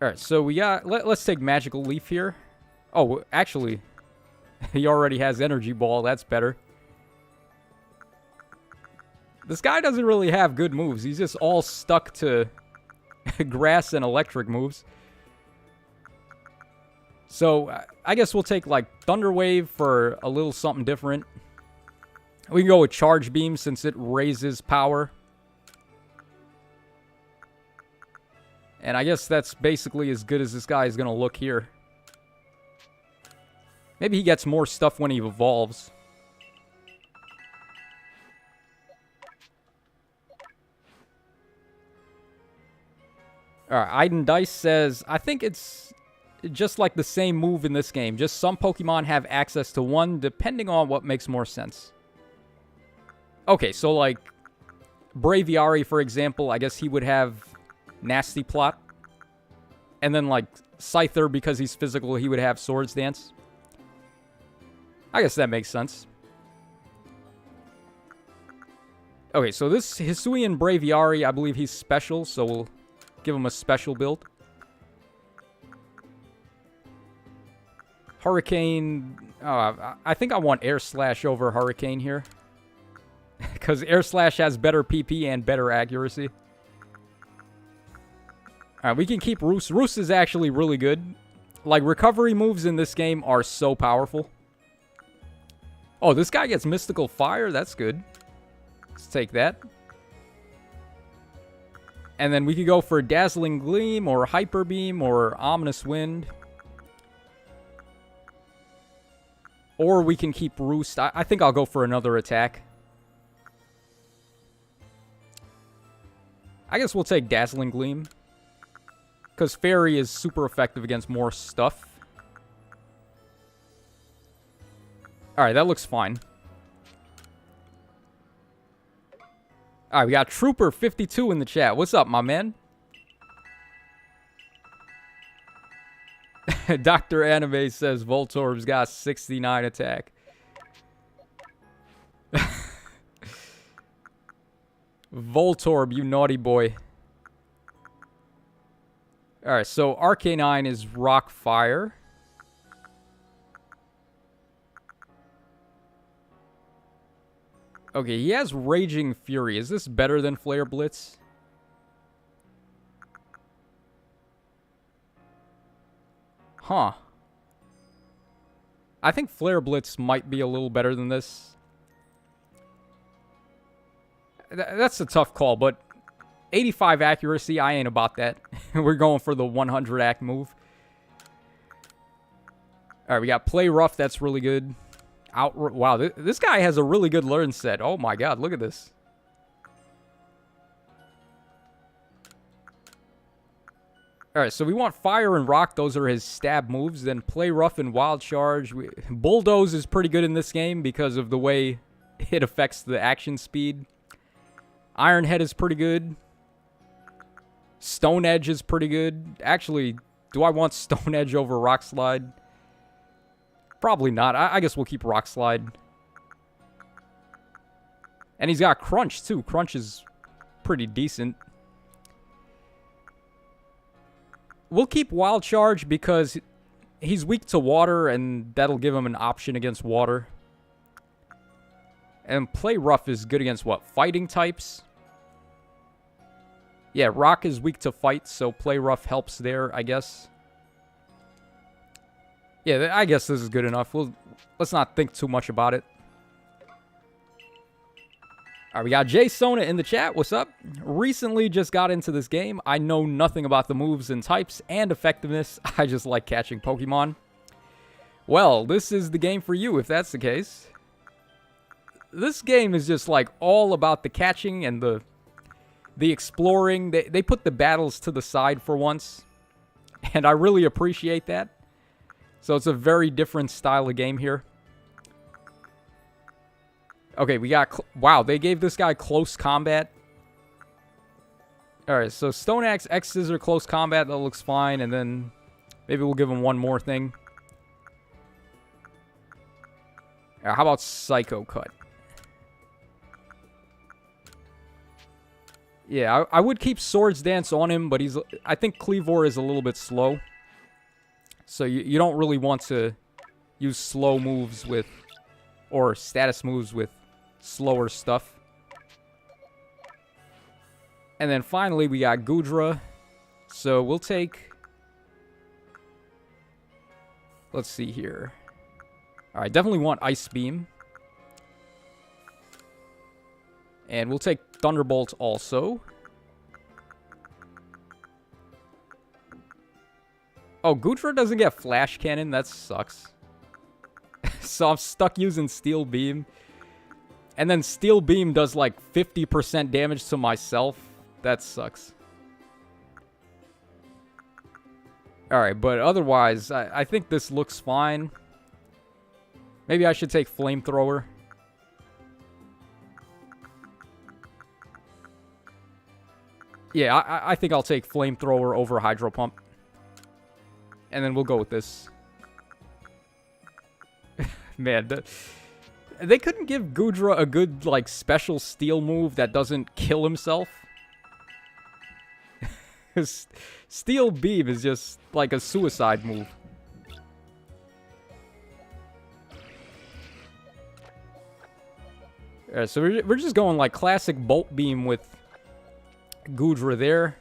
Alright, so we got... Let's take Magical Leaf here. Oh, actually, he already has Energy Ball. That's better. This guy doesn't really have good moves. He's just all stuck to grass and electric moves. So, I guess we'll take, like, Thunder Wave for a little something different. We can go with Charge Beam since it raises power. And I guess that's basically as good as this guy is going to look here. Maybe he gets more stuff when he evolves. Alright, Iden Dice says, I think it's just like the same move in this game. Just some Pokemon have access to one, depending on what makes more sense. Okay, so like, Braviary, for example, I guess he would have Nasty Plot. And then like, Scyther, because he's physical, he would have Swords Dance. I guess that makes sense. Okay, so this Hisuian Braviary, I believe he's special, so we'll give him a special build. Hurricane... I think I want Air Slash over Hurricane here. Because Air Slash has better PP and better accuracy. Alright, we can keep Roost. Roost is actually really good. Like, recovery moves in this game are so powerful. Oh, this guy gets Mystical Fire? That's good. Let's take that. And then we could go for Dazzling Gleam or Hyper Beam or Ominous Wind. Or we can keep Roost. I think I'll go for another attack. I guess we'll take Dazzling Gleam. Because Fairy is super effective against more stuff. Alright, that looks fine. Alright, we got Trooper52 in the chat. What's up, my man? Dr. Anime says Voltorb's got 69 attack. Voltorb, you naughty boy. Alright, so Arcanine is Rock Fire. Okay, he has Raging Fury. Is this better than Flare Blitz? Huh. I think Flare Blitz might be a little better than this. That's a tough call, but 85 accuracy, I ain't about that. We're going for the 100 act move. Alright, we got Play Rough. That's really good. Wow, this guy has a really good learn set. Oh my god, look at this. Alright, so we want Fire and Rock. Those are his stab moves. Then Play Rough and Wild Charge. Bulldoze is pretty good in this game because of the way it affects the action speed. Iron Head is pretty good. Stone Edge is pretty good. Actually, do I want Stone Edge over Rock Slide? Probably not. I guess we'll keep Rock Slide. And he's got Crunch, too. Crunch is pretty decent. We'll keep Wild Charge because he's weak to water, and that'll give him an option against water. And Play Rough is good against, what, fighting types? Yeah, Rock is weak to fight, so Play Rough helps there, I guess. Yeah, I guess this is good enough. Let's not think too much about it. All right, we got Jay Sona in the chat. What's up? Recently just got into this game. I know nothing about the moves and types and effectiveness. I just like catching Pokemon. Well, this is the game for you if that's the case. This game is just like all about the catching and the exploring. They put the battles to the side for once, and I really appreciate that. So it's a very different style of game here. Okay, we got... wow, they gave this guy close combat. Alright, so Stone Axe, X Scissor, close combat. That looks fine. And then maybe we'll give him one more thing. How about Psycho Cut? Yeah, I would keep Swords Dance on him, but I think Cleavor is a little bit slow. So you don't really want to use slow moves with... or status moves with slower stuff. And then finally, we got Goodra. So we'll take... let's see here. Alright, definitely want Ice Beam. And we'll take Thunderbolt also. Oh, Goodra doesn't get Flash Cannon. That sucks. So I'm stuck using Steel Beam. And then Steel Beam does like 50% damage to myself. That sucks. Alright, but otherwise, I think this looks fine. Maybe I should take Flamethrower. Yeah, I think I'll take Flamethrower over Hydro Pump. And then we'll go with this. Man, they couldn't give Goodra a good, like, special steel move that doesn't kill himself. Steel Beam is just, like, a suicide move. Alright, so we're just going, like, classic Bolt Beam with Goodra there.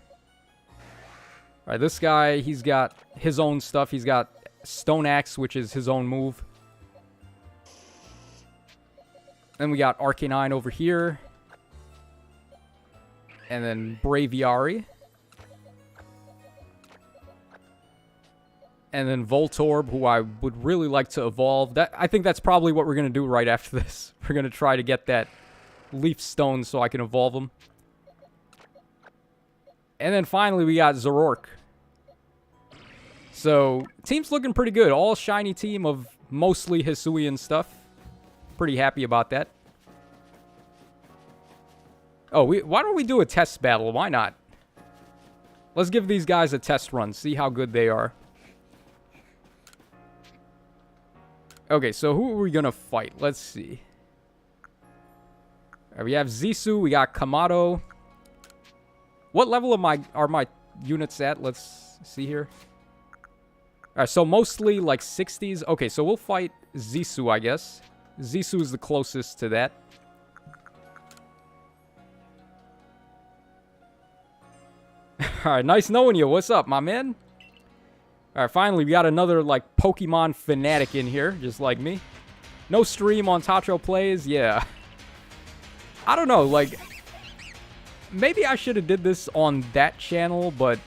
Alright, this guy, he's got his own stuff. He's got Stone Axe, which is his own move. Then we got Arcanine over here. And then Braviary. And then Voltorb, who I would really like to evolve. I think that's probably what we're going to do right after this. We're going to try to get that Leaf Stone so I can evolve him. And then finally, we got Zoroark. So, team's looking pretty good. All shiny team of mostly Hisuian stuff. Pretty happy about that. Oh, why don't we do a test battle? Why not? Let's give these guys a test run. See how good they are. Okay, so who are we going to fight? Let's see. Right, we have Zisu. We got Kamado. What level are my units at? Let's see here. Alright, so mostly like 60s. Okay, so we'll fight Zisu, I guess. Zisu is the closest to that. Alright, nice knowing you. What's up, my man? Alright, finally, we got another, like, Pokemon fanatic in here, just like me. No stream on Tacho Plays? Yeah. I don't know, like... maybe I should have did this on that channel, but...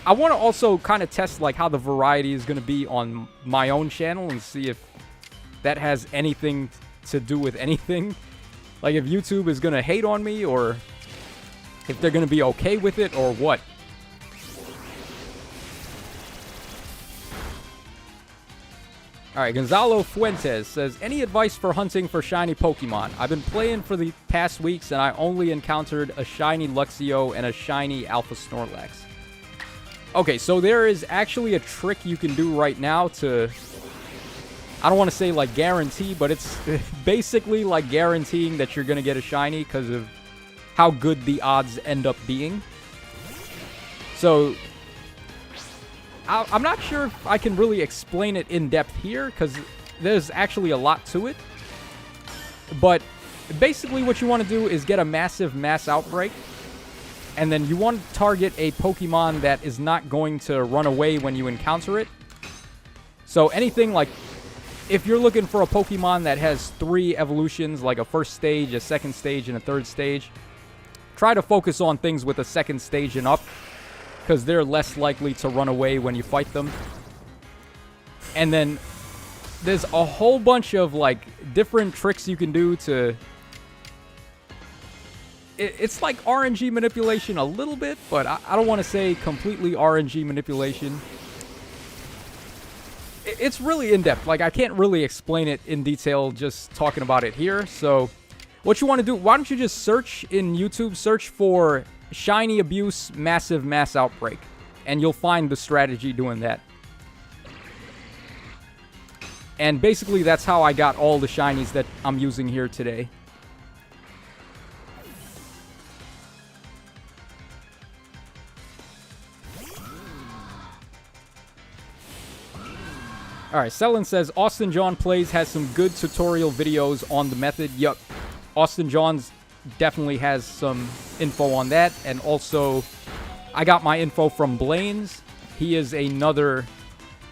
I want to also kind of test, like, how the variety is going to be on my own channel and see if that has anything to do with anything. Like, if YouTube is going to hate on me, or if they're going to be okay with it, or what. Alright, Gonzalo Fuentes says, any advice for hunting for shiny Pokemon? I've been playing for the past weeks, and I only encountered a shiny Luxio and a shiny Alpha Snorlax. Okay, so there is actually a trick you can do right now to... I don't want to say, like, guarantee, but it's basically, like, guaranteeing that you're going to get a shiny because of how good the odds end up being. So... I'm not sure if I can really explain it in depth here, because there's actually a lot to it. But basically what you want to do is get a massive mass outbreak, and then you want to target a Pokemon that is not going to run away when you encounter it. So anything like, if you're looking for a Pokemon that has 3 evolutions, like a first stage, a second stage, and a third stage, try to focus on things with a second stage and up, because they're less likely to run away when you fight them. And then there's a whole bunch of like different tricks you can do to... It's like RNG manipulation a little bit, but I don't want to say completely RNG manipulation. It's really in-depth. Like, I can't really explain it in detail just talking about it here. So, what you want to do, why don't you just search in YouTube, search for Shiny Abuse Massive Mass Outbreak, and you'll find the strategy doing that. And basically, that's how I got all the shinies that I'm using here today. Alright, Selin says, Austin John Plays has some good tutorial videos on the method. Yup, Austin John's definitely has some info on that. And also, I got my info from Blaine's. He is another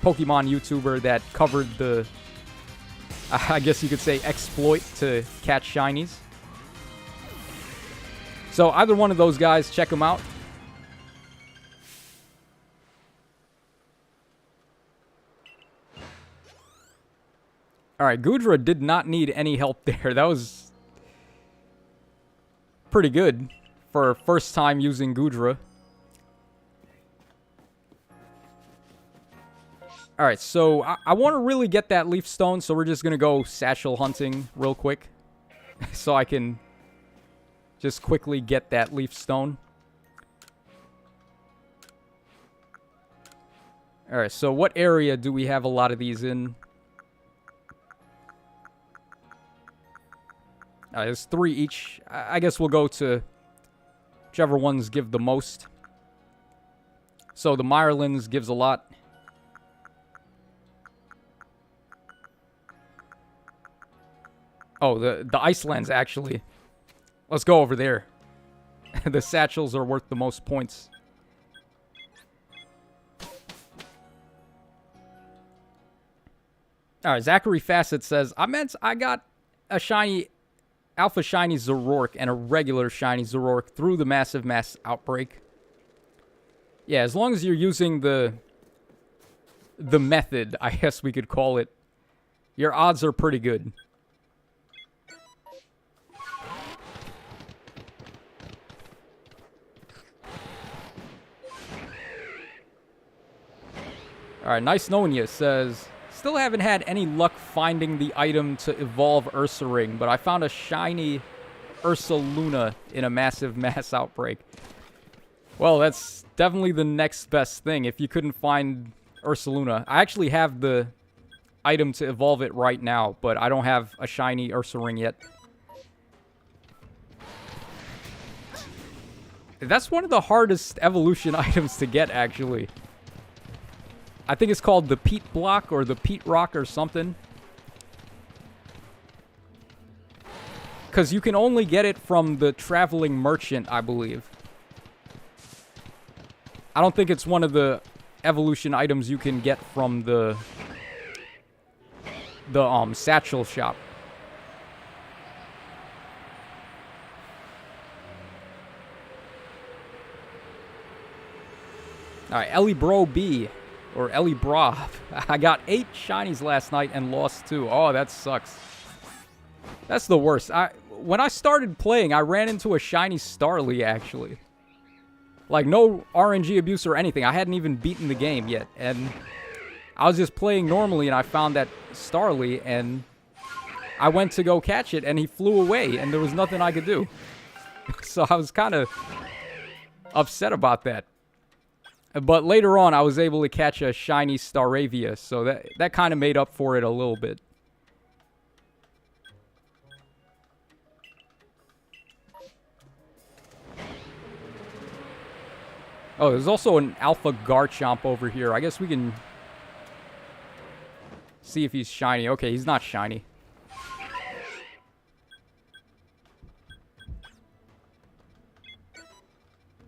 Pokemon YouTuber that covered the, I guess you could say, exploit to catch shinies. So either one of those guys, check them out. Alright, Goodra did not need any help there. That was pretty good for first time using Goodra. Alright, so I want to really get that Leaf Stone, so we're just going to go Satchel hunting real quick. So I can just quickly get that Leaf Stone. Alright, so what area do we have a lot of these in? There's 3 each. I guess we'll go to whichever ones give the most. So the Mirelins gives a lot. Oh, the Icelands, actually. Let's go over there. The Satchels are worth the most points. Alright, Zachary Facet says, I got a shiny... Alpha Shiny Zoroark and a regular Shiny Zoroark through the Massive Mass Outbreak. Yeah, as long as you're using the method, I guess we could call it, your odds are pretty good. Alright, Nice Knowing You says... Still haven't had any luck finding the item to evolve Ursaring, but I found a shiny Ursaluna in a Massive Mass Outbreak. Well, that's definitely the next best thing if you couldn't find Ursaluna. I actually have the item to evolve it right now, but I don't have a shiny Ursaring yet. That's one of the hardest evolution items to get, actually. I think it's called the Peat Block or the Peat Rock or something. Because you can only get it from the Traveling Merchant, I believe. I don't think it's one of the evolution items you can get from the Satchel shop. Alright, Ellie Bro B. Or Ellie Bra. I got 8 shinies last night and lost 2. Oh, that sucks. That's the worst. When I started playing, I ran into a shiny Starly, actually. Like, no RNG abuse or anything. I hadn't even beaten the game yet. And I was just playing normally, and I found that Starly, and I went to go catch it, and he flew away, and there was nothing I could do. So I was kind of upset about that. But later on, I was able to catch a shiny Staravia, so that kind of made up for it a little bit. Oh, there's also an Alpha Garchomp over here. I guess we can see if he's shiny. Okay, he's not shiny.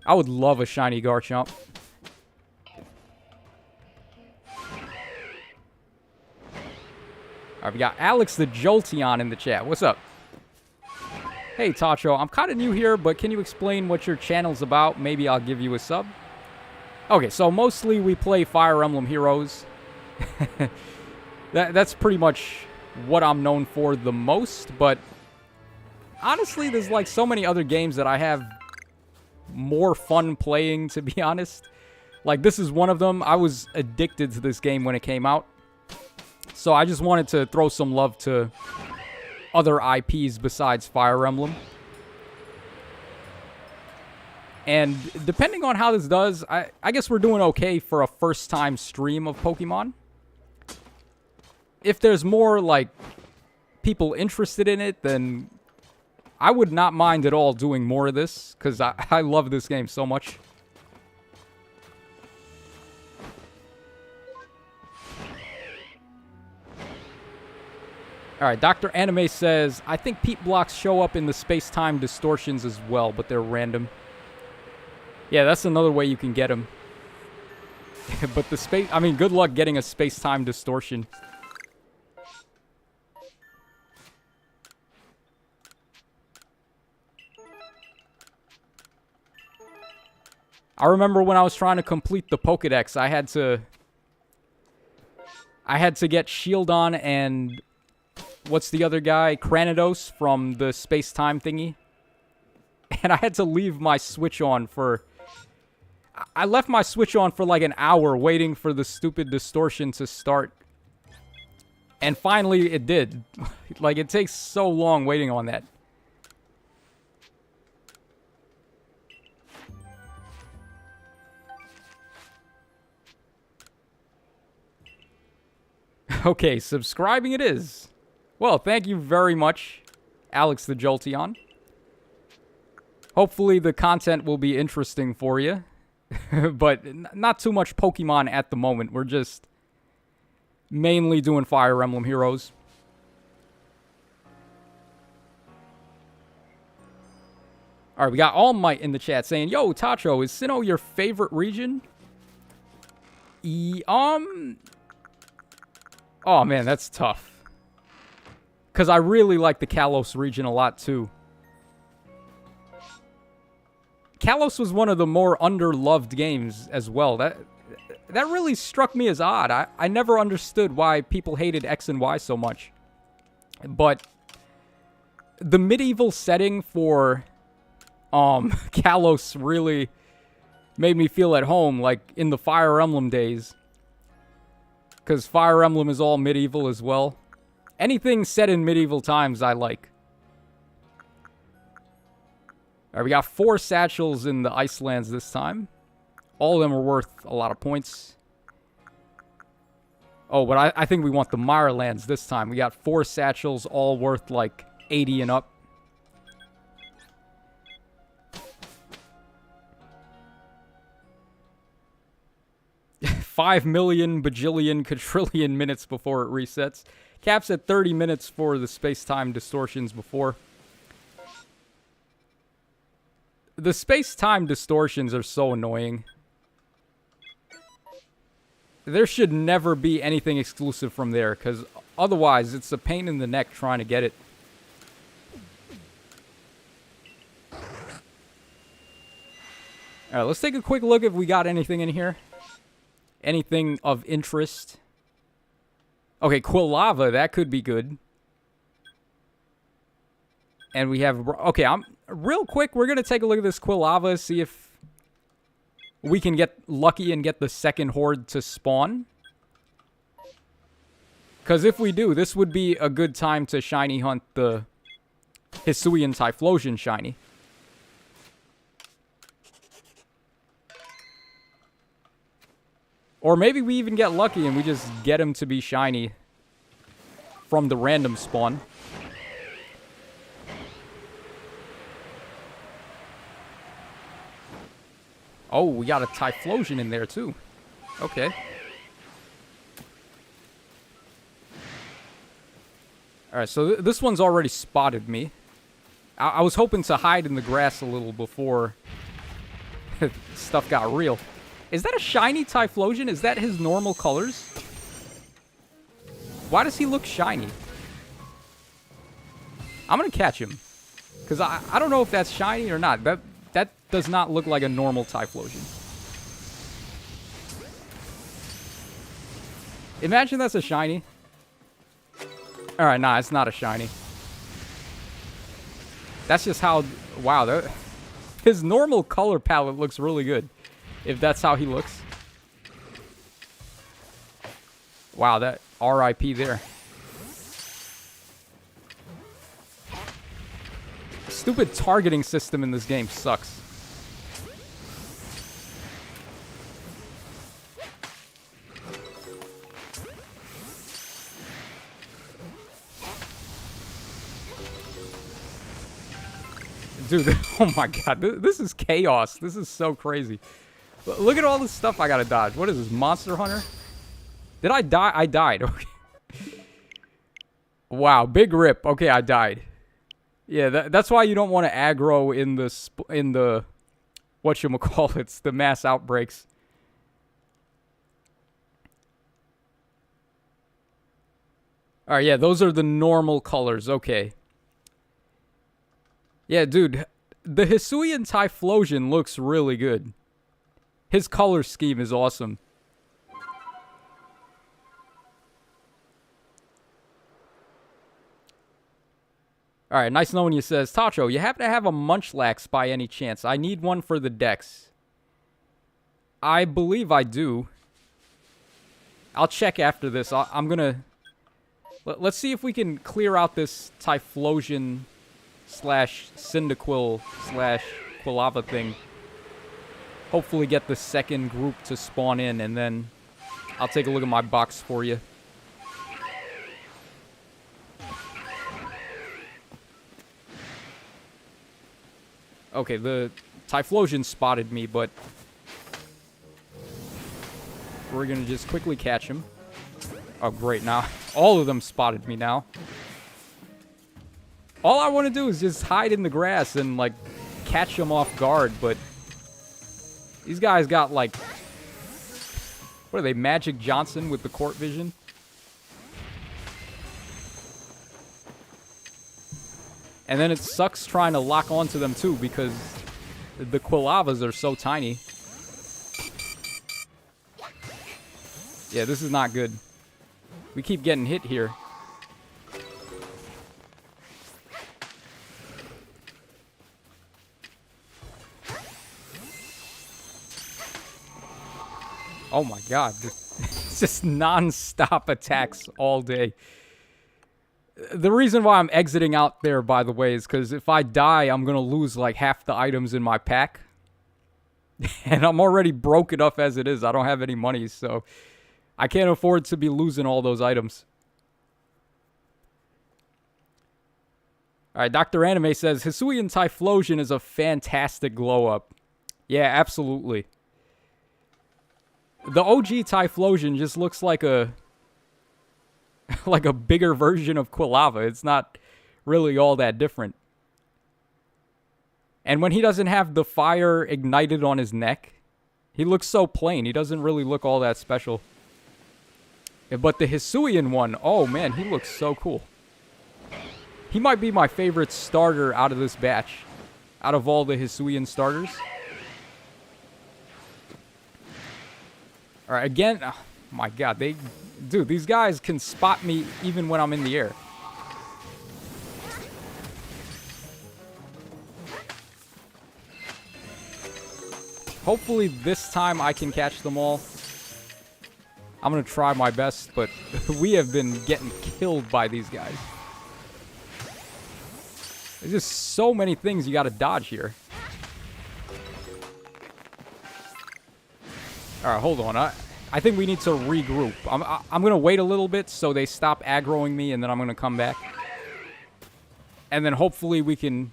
I would love a shiny Garchomp. All right, we got Alex the Jolteon in the chat. What's up? Hey, Tacho, I'm kind of new here, but can you explain what your channel's about? Maybe I'll give you a sub. Okay, so mostly we play Fire Emblem Heroes. That's pretty much what I'm known for the most, but honestly, there's like so many other games that I have more fun playing, to be honest. Like, this is one of them. I was addicted to this game when it came out. So I just wanted to throw some love to other IPs besides Fire Emblem. And depending on how this does, I guess we're doing okay for a first-time stream of Pokemon. If there's more, like, people interested in it, then I would not mind at all doing more of this, because I love this game so much. Alright, Dr. Anime says, I think peat blocks show up in the space-time distortions as well, but they're random. Yeah, that's another way you can get them. But the space... I mean, good luck getting a space-time distortion. I remember when I was trying to complete the Pokedex, I had to get Shieldon and... What's the other guy? Cranidos from the space-time thingy. And I had to leave my Switch on for... I left my Switch on for like an hour waiting for the stupid distortion to start. And finally it did. Like, it takes so long waiting on that. Okay, subscribing it is. Well, thank you very much, Alex the Jolteon. Hopefully the content will be interesting for you. But not too much Pokemon at the moment. We're just mainly doing Fire Emblem Heroes. Alright, we got All Might in the chat saying, Yo, Tacho, is Sinnoh your favorite region? Oh, man, that's tough. Because I really like the Kalos region a lot, too. Kalos was one of the more underloved games as well. That really struck me as odd. I never understood why people hated X and Y so much. But the medieval setting for Kalos really made me feel at home, like in the Fire Emblem days. Because Fire Emblem is all medieval as well. Anything set in medieval times I like. Alright, we got 4 Satchels in the Icelands this time. All of them are worth a lot of points. Oh, but I think we want the Mirelands this time. We got 4 Satchels, all worth like 80 and up. $5 million bajillion quadrillion minutes before it resets. Caps at 30 minutes for the space-time distortions before. The space-time distortions are so annoying. There should never be anything exclusive from there, because otherwise it's a pain in the neck trying to get it. Alright, let's take a quick look if we got anything in here. Anything of interest. Okay, Quilava, that could be good. And we have... Okay, real quick, we're going to take a look at this Quilava, see if we can get lucky and get the second horde to spawn. Because if we do, this would be a good time to shiny hunt the Hisuian Typhlosion shiny. Or maybe we even get lucky and we just get him to be shiny from the random spawn. Oh, we got a Typhlosion in there too. Okay. Alright, so this one's already spotted me. I was hoping to hide in the grass a little before stuff got real. Is that a shiny Typhlosion? Is that his normal colors? Why does he look shiny? I'm gonna catch him. Because I don't know if that's shiny or not. That does not look like a normal Typhlosion. Imagine that's a shiny. Alright, nah, it's not a shiny. That's just how... Wow, his normal color palette looks really good. If that's how he looks. Wow, that RIP there. Stupid targeting system in this game sucks. Dude, oh my god, this is chaos. This is so crazy. Look at all this stuff I gotta dodge. What is this, Monster Hunter? Did I die? I died. Okay. Wow, big rip. Okay, I died. Yeah, that's why you don't want to aggro in the whatchamacallits, the mass outbreaks. Alright, yeah, those are the normal colors. Okay. Yeah, dude, the Hisuian Typhlosion looks really good. His color scheme is awesome. Alright, nice knowing you, says Tacho. You happen to have a Munchlax by any chance? I need one for the Dex. I believe I do. I'll check after this. I'm gonna... Let's see if we can clear out this Typhlosion slash Cyndaquil slash Quilava thing. Hopefully get the second group to spawn in, and then I'll take a look at my box for you. Okay, the Typhlosion spotted me, but we're gonna just quickly catch him. Oh, great. Now, all of them spotted me now. All I want to do is just hide in the grass and, like, catch them off guard, but these guys got, like, what are they, Magic Johnson with the court vision? And then it sucks trying to lock onto them, too, because the Quilavas are so tiny. Yeah, this is not good. We keep getting hit here. Oh my god. It's just non-stop attacks all day. The reason why I'm exiting out there, by the way, is because if I die, I'm going to lose like half the items in my pack. And I'm already broke enough as it is. I don't have any money, so I can't afford to be losing all those items. Alright, Dr. Anime says, Hisuian Typhlosion is a fantastic glow-up. Yeah, absolutely. The OG Typhlosion just looks like a like a bigger version of Quilava. It's not really all that different. And when he doesn't have the fire ignited on his neck, he looks so plain. He doesn't really look all that special. But the Hisuian one, oh man, he looks so cool. He might be my favorite starter out of this batch. Out of all the Hisuian starters. Alright, again, oh my god, dude, these guys can spot me even when I'm in the air. Hopefully this time I can catch them all. I'm going to try my best, but we have been getting killed by these guys. There's just so many things you got to dodge here. Alright, hold on. I think we need to regroup. I'm going to wait a little bit so they stop aggroing me, and then I'm going to come back. And then hopefully we can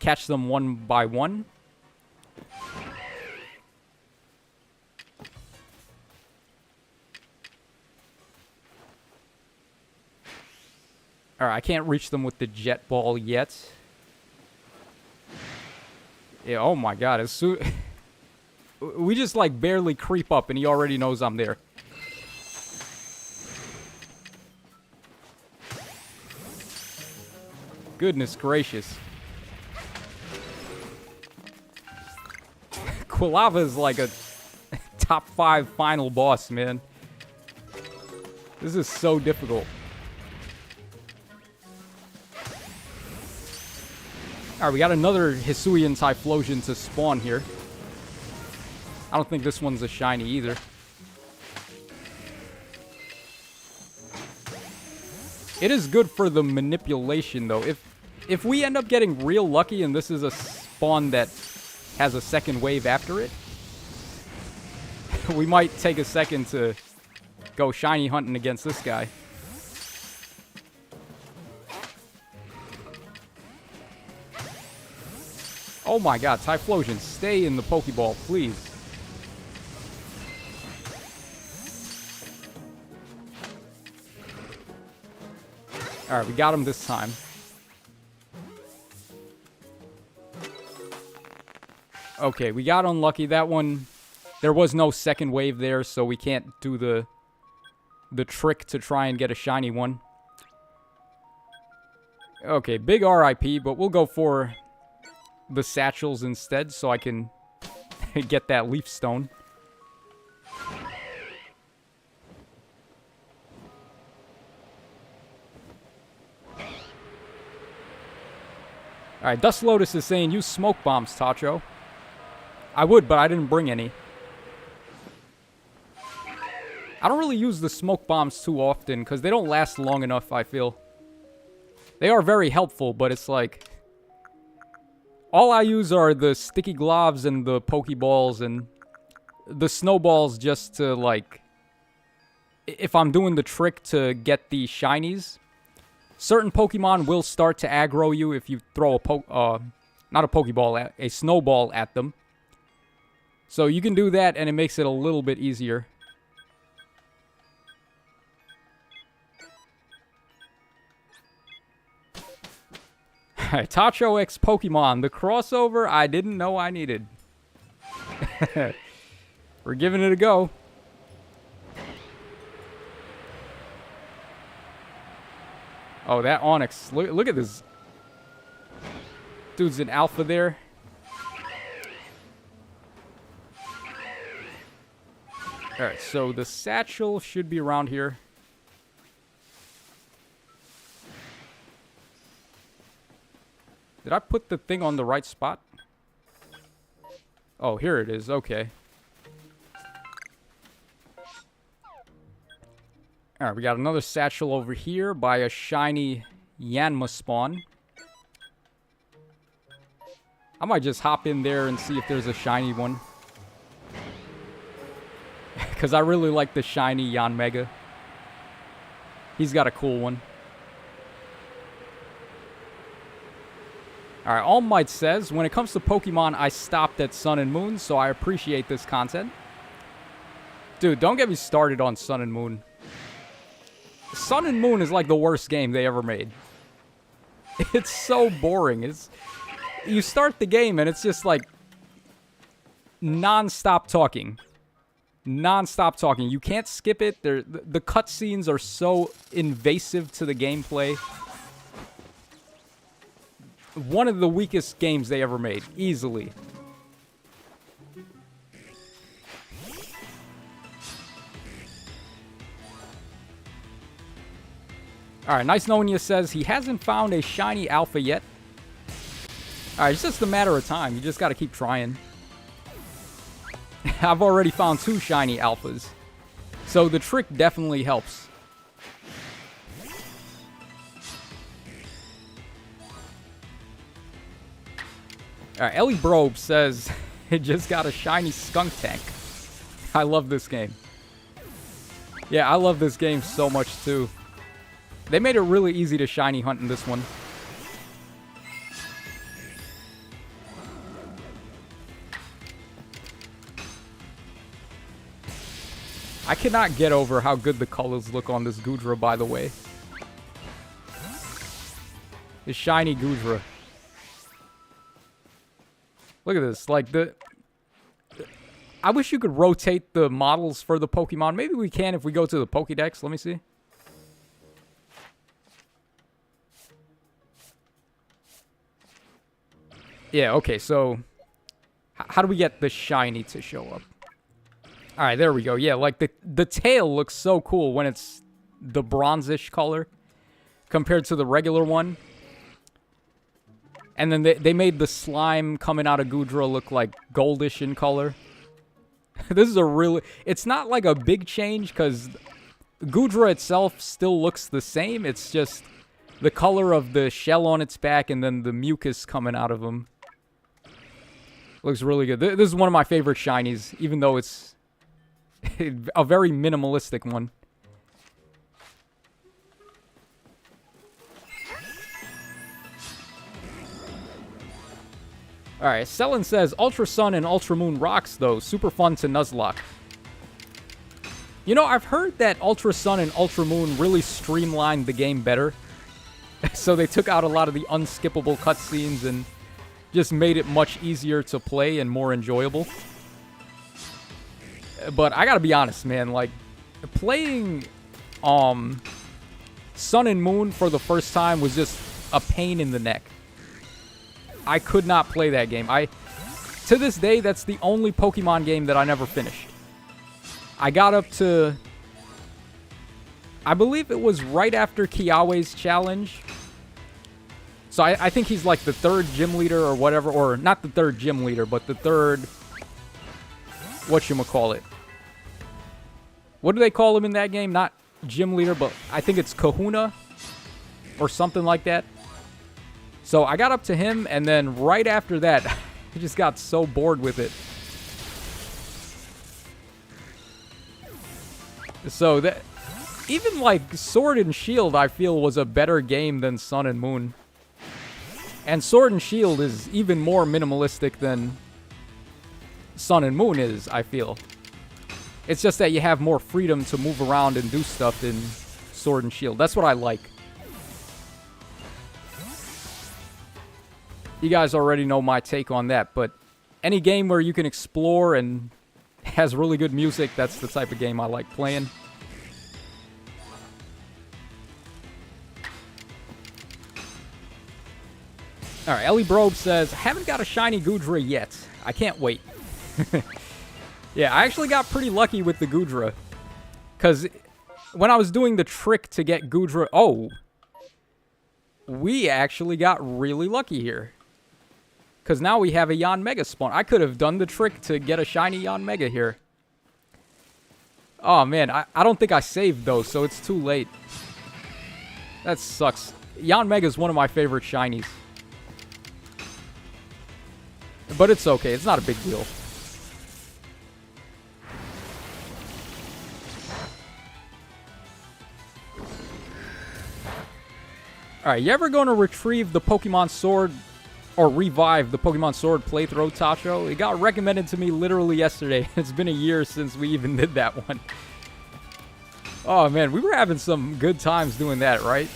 catch them one by one. Alright, I can't reach them with the jet ball yet. Yeah, oh my god. As soon... We just, like, barely creep up, and he already knows I'm there. Goodness gracious. Quilava is like a top 5 final boss, man. This is so difficult. Alright, we got another Hisuian Typhlosion to spawn here. I don't think this one's a shiny either. It is good for the manipulation, though. If we end up getting real lucky and this is a spawn that has a second wave after it, we might take a second to go shiny hunting against this guy. Oh my god, Typhlosion, stay in the Pokeball, please. Alright, we got him this time. Okay, we got unlucky. That one, there was no second wave there, so we can't do the trick to try and get a shiny one. Okay, big RIP, but we'll go for the Satchels instead so I can get that Leaf Stone. Alright, Dust Lotus is saying use smoke bombs, Tacho. I would, but I didn't bring any. I don't really use the smoke bombs too often because they don't last long enough, I feel. They are very helpful, but it's like... all I use are the sticky globs and the Pokeballs and the snowballs just to, like... if I'm doing the trick to get the shinies... certain Pokemon will start to aggro you if you throw not a Pokeball, a snowball at them. So you can do that and it makes it a little bit easier. Tacho X Pokemon, the crossover I didn't know I needed. We're giving it a go. Oh, that Onix. Look at this. Dude's an alpha there. Alright, so the Satchel should be around here. Did I put the thing on the right spot? Oh, here it is. Okay. Alright, we got another Satchel over here by a shiny Yanma spawn. I might just hop in there and see if there's a shiny one. Because I really like the shiny Yanmega. He's got a cool one. Alright, All Might says, when it comes to Pokemon, I stopped at Sun and Moon, so I appreciate this content. Dude, don't get me started on Sun and Moon. Sun and Moon is like the worst game they ever made. It's so boring. You start the game and it's just like non-stop talking. Non-stop talking. You can't skip it. The cutscenes are so invasive to the gameplay. One of the weakest games they ever made. Easily. Alright, Nice Knowing You says he hasn't found a shiny alpha yet. Alright, it's just a matter of time. You just gotta keep trying. I've already found 2 shiny alphas. So the trick definitely helps. Alright, Ellie Brobe says it just got a shiny skunk tank. I love this game. Yeah, I love this game so much too. They made it really easy to shiny hunt in this one. I cannot get over how good the colors look on this Goodra, by the way. This shiny Goodra. Look at this. Like, I wish you could rotate the models for the Pokemon. Maybe we can if we go to the Pokédex. Let me see. Yeah, okay, so how do we get the shiny to show up? All right, there we go. Yeah, like the tail looks so cool when it's the bronzish color compared to the regular one. And then they made the slime coming out of Goodra look like goldish in color. This is a really... It's not like a big change because Goodra itself still looks the same. It's just the color of the shell on its back and then the mucus coming out of them. Looks really good. This is one of my favorite shinies, even though it's a very minimalistic one. Alright, Selen says, Ultra Sun and Ultra Moon rocks, though. Super fun to Nuzlocke. You know, I've heard that Ultra Sun and Ultra Moon really streamlined the game better. So they took out a lot of the unskippable cutscenes and just made it much easier to play and more enjoyable. But I gotta be honest, man. Like, playing Sun and Moon for the first time was just a pain in the neck. I could not play that game. To this day, that's the only Pokemon game that I never finished. I got up to... I believe it was right after Kiawe's challenge. So I think he's like the third gym leader or whatever. Or not the third gym leader, but the third... Whatchamacallit. What do they call him in that game? Not gym leader, but I think it's Kahuna. Or something like that. So I got up to him, and then right after that, I just got so bored with it. So that, even like Sword and Shield, I feel was a better game than Sun and Moon. And Sword and Shield is even more minimalistic than Sun and Moon is, I feel. It's just that you have more freedom to move around and do stuff in Sword and Shield. That's what I like. You guys already know my take on that, but any game where you can explore and has really good music, that's the type of game I like playing. Alright, Ellie Brobe says, haven't got a shiny Goodra yet. I can't wait. Yeah, I actually got pretty lucky with the Goodra. Because when I was doing the trick to get Goodra... Oh! We actually got really lucky here. Because now we have a Yanmega spawn. I could have done the trick to get a shiny Yanmega here. Oh, man. I don't think I saved those, so it's too late. That sucks. Yanmega is one of my favorite shinies. But it's okay. It's not a big deal. Alright, you ever going to retrieve the Pokemon Sword... Or revive the Pokemon Sword playthrough, Tacho? It got recommended to me literally yesterday. It's been a year since we even did that one. Oh, man. We were having some good times doing that, right?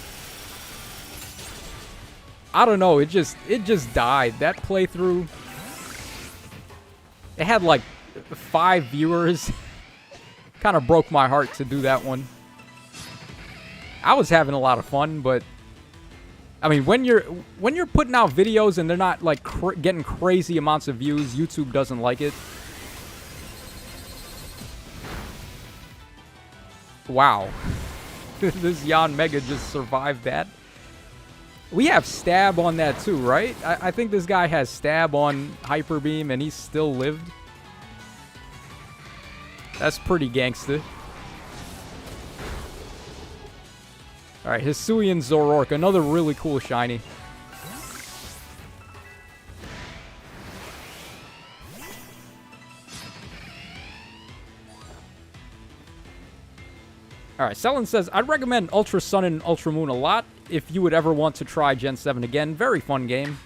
I don't know. It just died. That playthrough... It had, like, 5 viewers. Kind of broke my heart to do that one. I was having a lot of fun, but... I mean, when you're putting out videos and they're not, like, getting crazy amounts of views, YouTube doesn't like it. Wow. This Yanmega just survived that. We have Stab on that too, right? I think this guy has Stab on Hyper Beam and he still lived. That's pretty gangsta. Alright, Hisuian Zoroark, another really cool shiny. Alright, Selen says, I'd recommend Ultra Sun and Ultra Moon a lot if you would ever want to try Gen 7 again. Very fun game.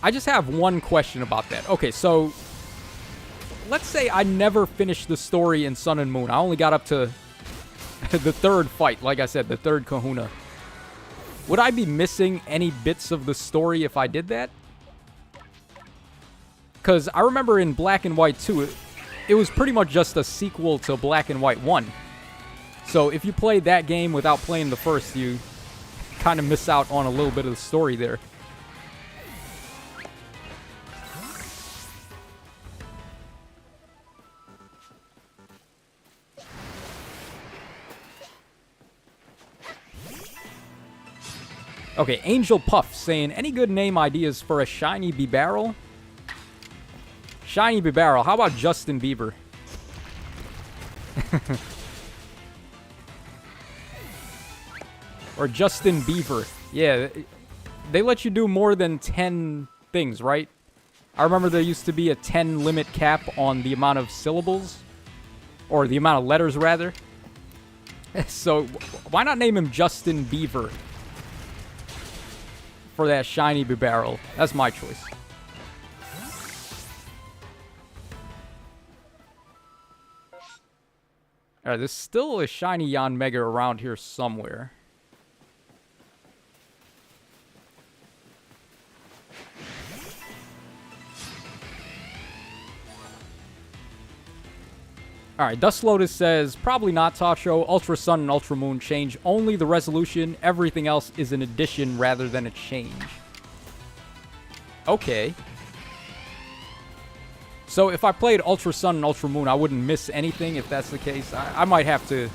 I just have one question about that. Okay, so let's say I never finished the story in Sun and Moon. I only got up to the third fight, like I said, the third Kahuna. Would I be missing any bits of the story if I did that? Because I remember in Black and White 2, it was pretty much just a sequel to Black and White 1. So if you play that game without playing the first, you kind of miss out on a little bit of the story there. Okay, Angel Puff saying, any good name ideas for a shiny Bibarel? Shiny Bibarel. How about Justin Bieber? Or Justin Beaver. Yeah, they let you do more than 10 things, right? I remember there used to be a 10 limit cap on the amount of syllables. Or the amount of letters, rather. So, why not name him Justin Beaver? For that shiny Bibarel. That's my choice. Alright, there's still a shiny Yanmega around here somewhere. Alright, Dust Lotus says, probably not, Tacho. Ultra Sun and Ultra Moon change only the resolution. Everything else is an addition rather than a change. Okay. So if I played Ultra Sun and Ultra Moon, I wouldn't miss anything if that's the case. I might have to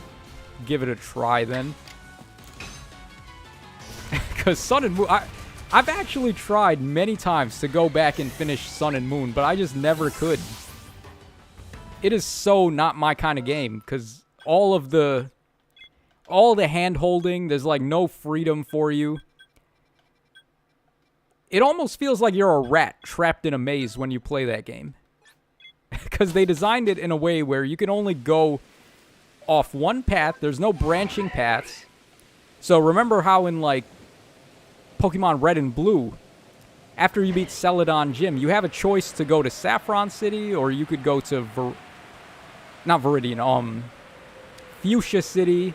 give it a try then. Because Sun and Moon... I've actually tried many times to go back and finish Sun and Moon, but I just never could. It is so not my kind of game, because all the hand-holding, there's like no freedom for you. It almost feels like you're a rat trapped in a maze when you play that game. Because they designed it in a way where you can only go off one path, there's no branching paths. So remember how in like Pokemon Red and Blue, after you beat Celadon Gym, you have a choice to go to Saffron City, or you could go to not Viridian, Fuchsia City.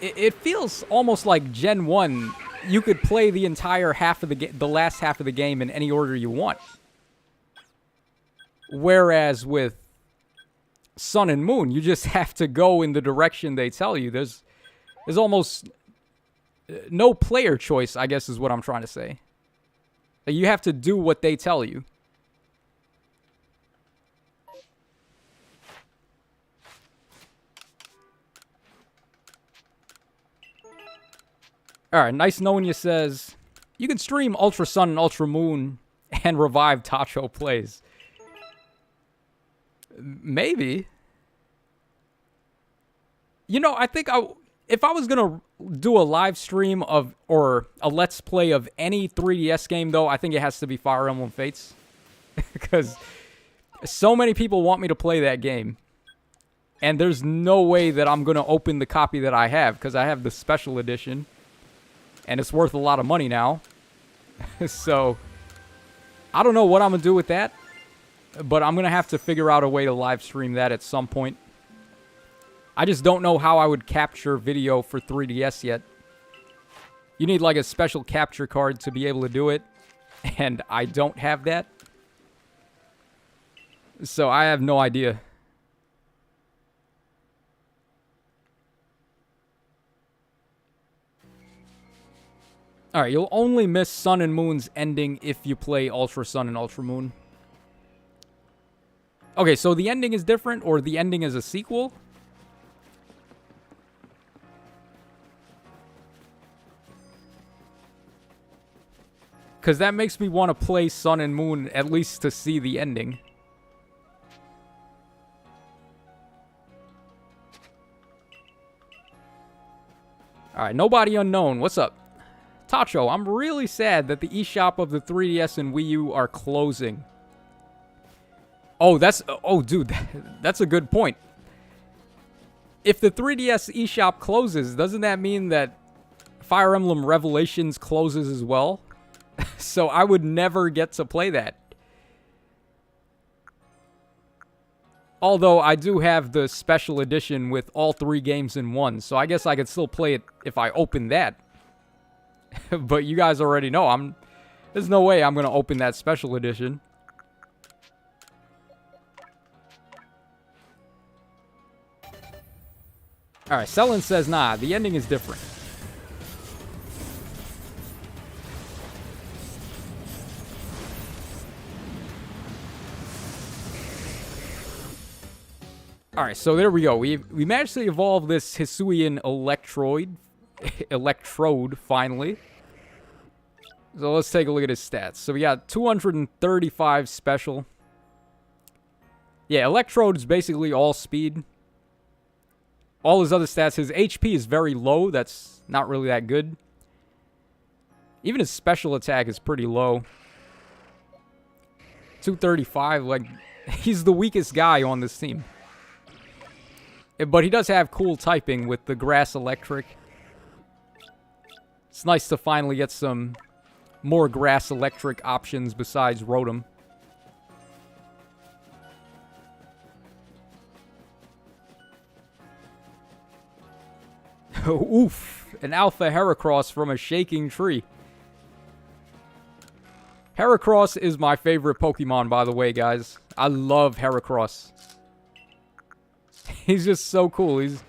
It feels almost like Gen 1. You could play the entire half of the last half of the game in any order you want. Whereas with Sun and Moon, you just have to go in the direction they tell you. There's almost no player choice, I guess is what I'm trying to say. You have to do what they tell you. Alright, Nice Knowing You says, you can stream Ultra Sun and Ultra Moon and revive Tacho plays. Maybe. You know, I think if I was going to do a live stream of, or a let's play of any 3DS game, though, I think it has to be Fire Emblem Fates. Because so many people want me to play that game. And there's no way that I'm going to open the copy that I have, because I have the special edition. And it's worth a lot of money now. So, I don't know what I'm going to do with that. But I'm going to have to figure out a way to live stream that at some point. I just don't know how I would capture video for 3DS yet. You need like a special capture card to be able to do it. And I don't have that. So I have no idea. Alright, you'll only miss Sun and Moon's ending if you play Ultra Sun and Ultra Moon. Okay, so the ending is different, or the ending is a sequel? Because that makes me want to play Sun and Moon at least to see the ending. Alright, Nobody Unknown, what's up? Tacho, I'm really sad that the eShop of the 3DS and Wii U are closing. Oh, dude, that's a good point. If the 3DS eShop closes, doesn't that mean that Fire Emblem Revelations closes as well? So I would never get to play that. Although I do have the special edition with all 3 games in one, so I guess I could still play it if I open that. But you guys already know, there's no way I'm going to open that special edition. Alright, Selen says, nah, the ending is different. Alright, so there we go. We managed to evolve this Hisuian Electroid Electrode, finally. So let's take a look at his stats. So we got 235 special. Yeah, Electrode is basically all speed. All his other stats, his HP is very low. That's not really that good. Even his special attack is pretty low. 235, like, he's the weakest guy on this team. But he does have cool typing with the Grass Electric. It's nice to finally get some more Grass Electric options besides Rotom. Oof, an Alpha Heracross from a shaking tree. Heracross is my favorite Pokemon, by the way, guys. I love Heracross. He's just so cool. He's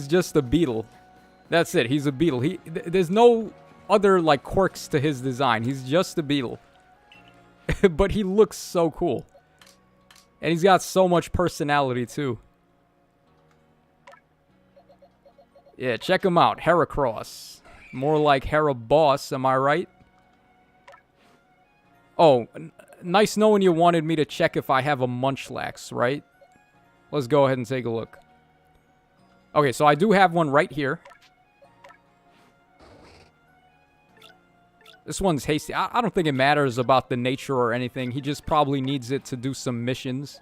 just a beetle. That's it. He's a beetle. There's no other, like, quirks to his design. He's just a beetle. But he looks so cool. And he's got so much personality, too. Yeah, check him out. Heracross. More like Heraboss, am I right? Oh, nice knowing you wanted me to check if I have a Munchlax, right? Let's go ahead and take a look. Okay, so I do have one right here. This one's hasty. I don't think it matters about the nature or anything. He just probably needs it to do some missions.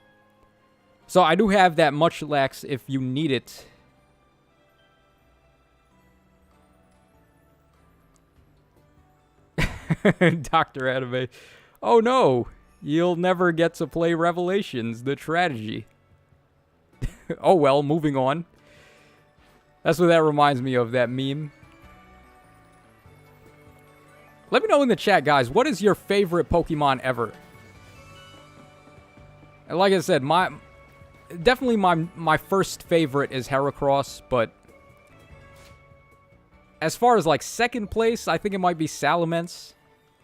So I do have that Munchlax if you need it. Dr. Anime. Oh no, you'll never get to play Revelations, the tragedy. Oh well, moving on. That's what that reminds me of, that meme. Let me know in the chat, guys, what is your favorite Pokemon ever? And like I said, definitely my first favorite is Heracross, but as far as like second place, I think it might be Salamence.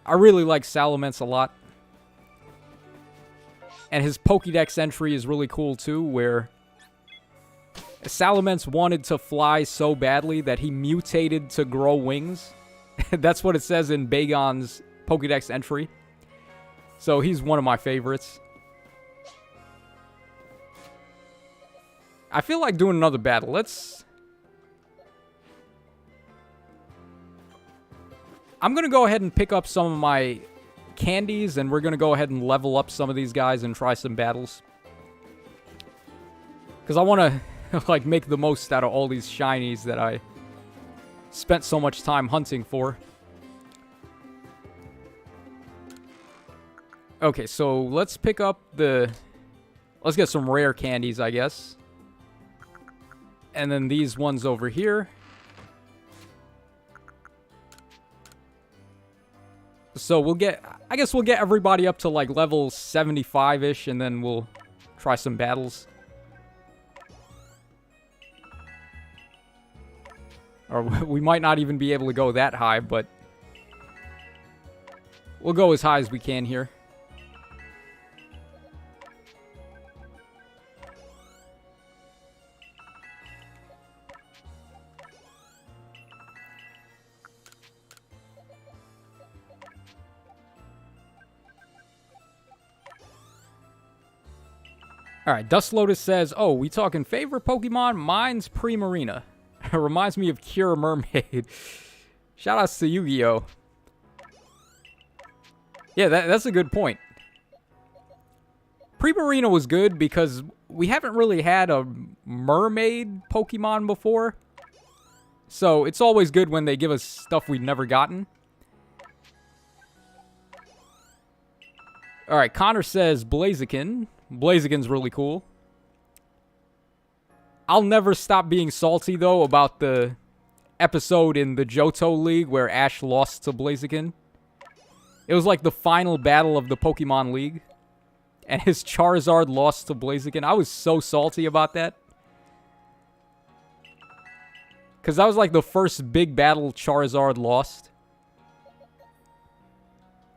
I really like Salamence a lot. And his Pokédex entry is really cool too, where Salamence wanted to fly so badly that he mutated to grow wings. That's what it says in Bagon's Pokédex entry. So he's one of my favorites. I feel like doing another battle. I'm going to go ahead and pick up some of my candies, and we're going to go ahead and level up some of these guys and try some battles. Because I want to, like, make the most out of all these shinies that I spent so much time hunting for. Okay, so let's pick up let's get some rare candies, I guess. And then these ones over here. So I guess we'll get everybody up to like level 75-ish, and then we'll try some battles. Or we might not even be able to go that high, but we'll go as high as we can here. Alright, Dust Lotus says, oh, we talking favorite Pokemon? Mine's Primarina. It reminds me of Cure Mermaid. Shoutouts to Yu-Gi-Oh! Yeah, that's a good point. Primarina was good because we haven't really had a mermaid Pokemon before. So it's always good when they give us stuff we've never gotten. Alright, Connor says Blaziken. Blaziken's really cool. I'll never stop being salty, though, about the episode in the Johto League where Ash lost to Blaziken. It was like the final battle of the Pokemon League. And his Charizard lost to Blaziken. I was so salty about that. Because that was like the first big battle Charizard lost.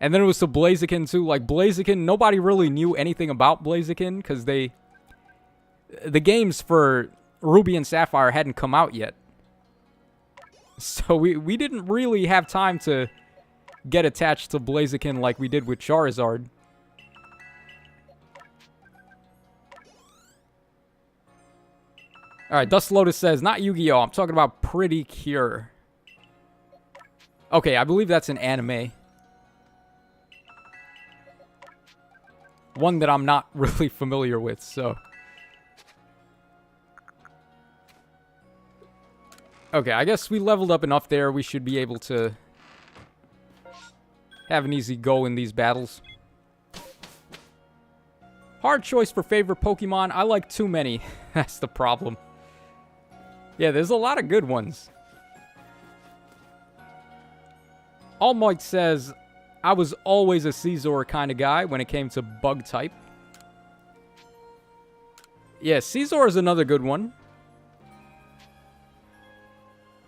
And then it was to Blaziken, too. Like, Blaziken, nobody really knew anything about Blaziken, because the games for Ruby and Sapphire hadn't come out yet. So we didn't really have time to get attached to Blaziken like we did with Charizard. Alright, Dust Lotus says, not Yu-Gi-Oh! I'm talking about Pretty Cure. Okay, I believe that's an anime. One that I'm not really familiar with, so... Okay, I guess we leveled up enough there. We should be able to have an easy go in these battles. Hard choice for favorite Pokemon. I like too many. That's the problem. Yeah, there's a lot of good ones. All Might says, I was always a Scizor kind of guy when it came to bug type. Yeah, Scizor is another good one.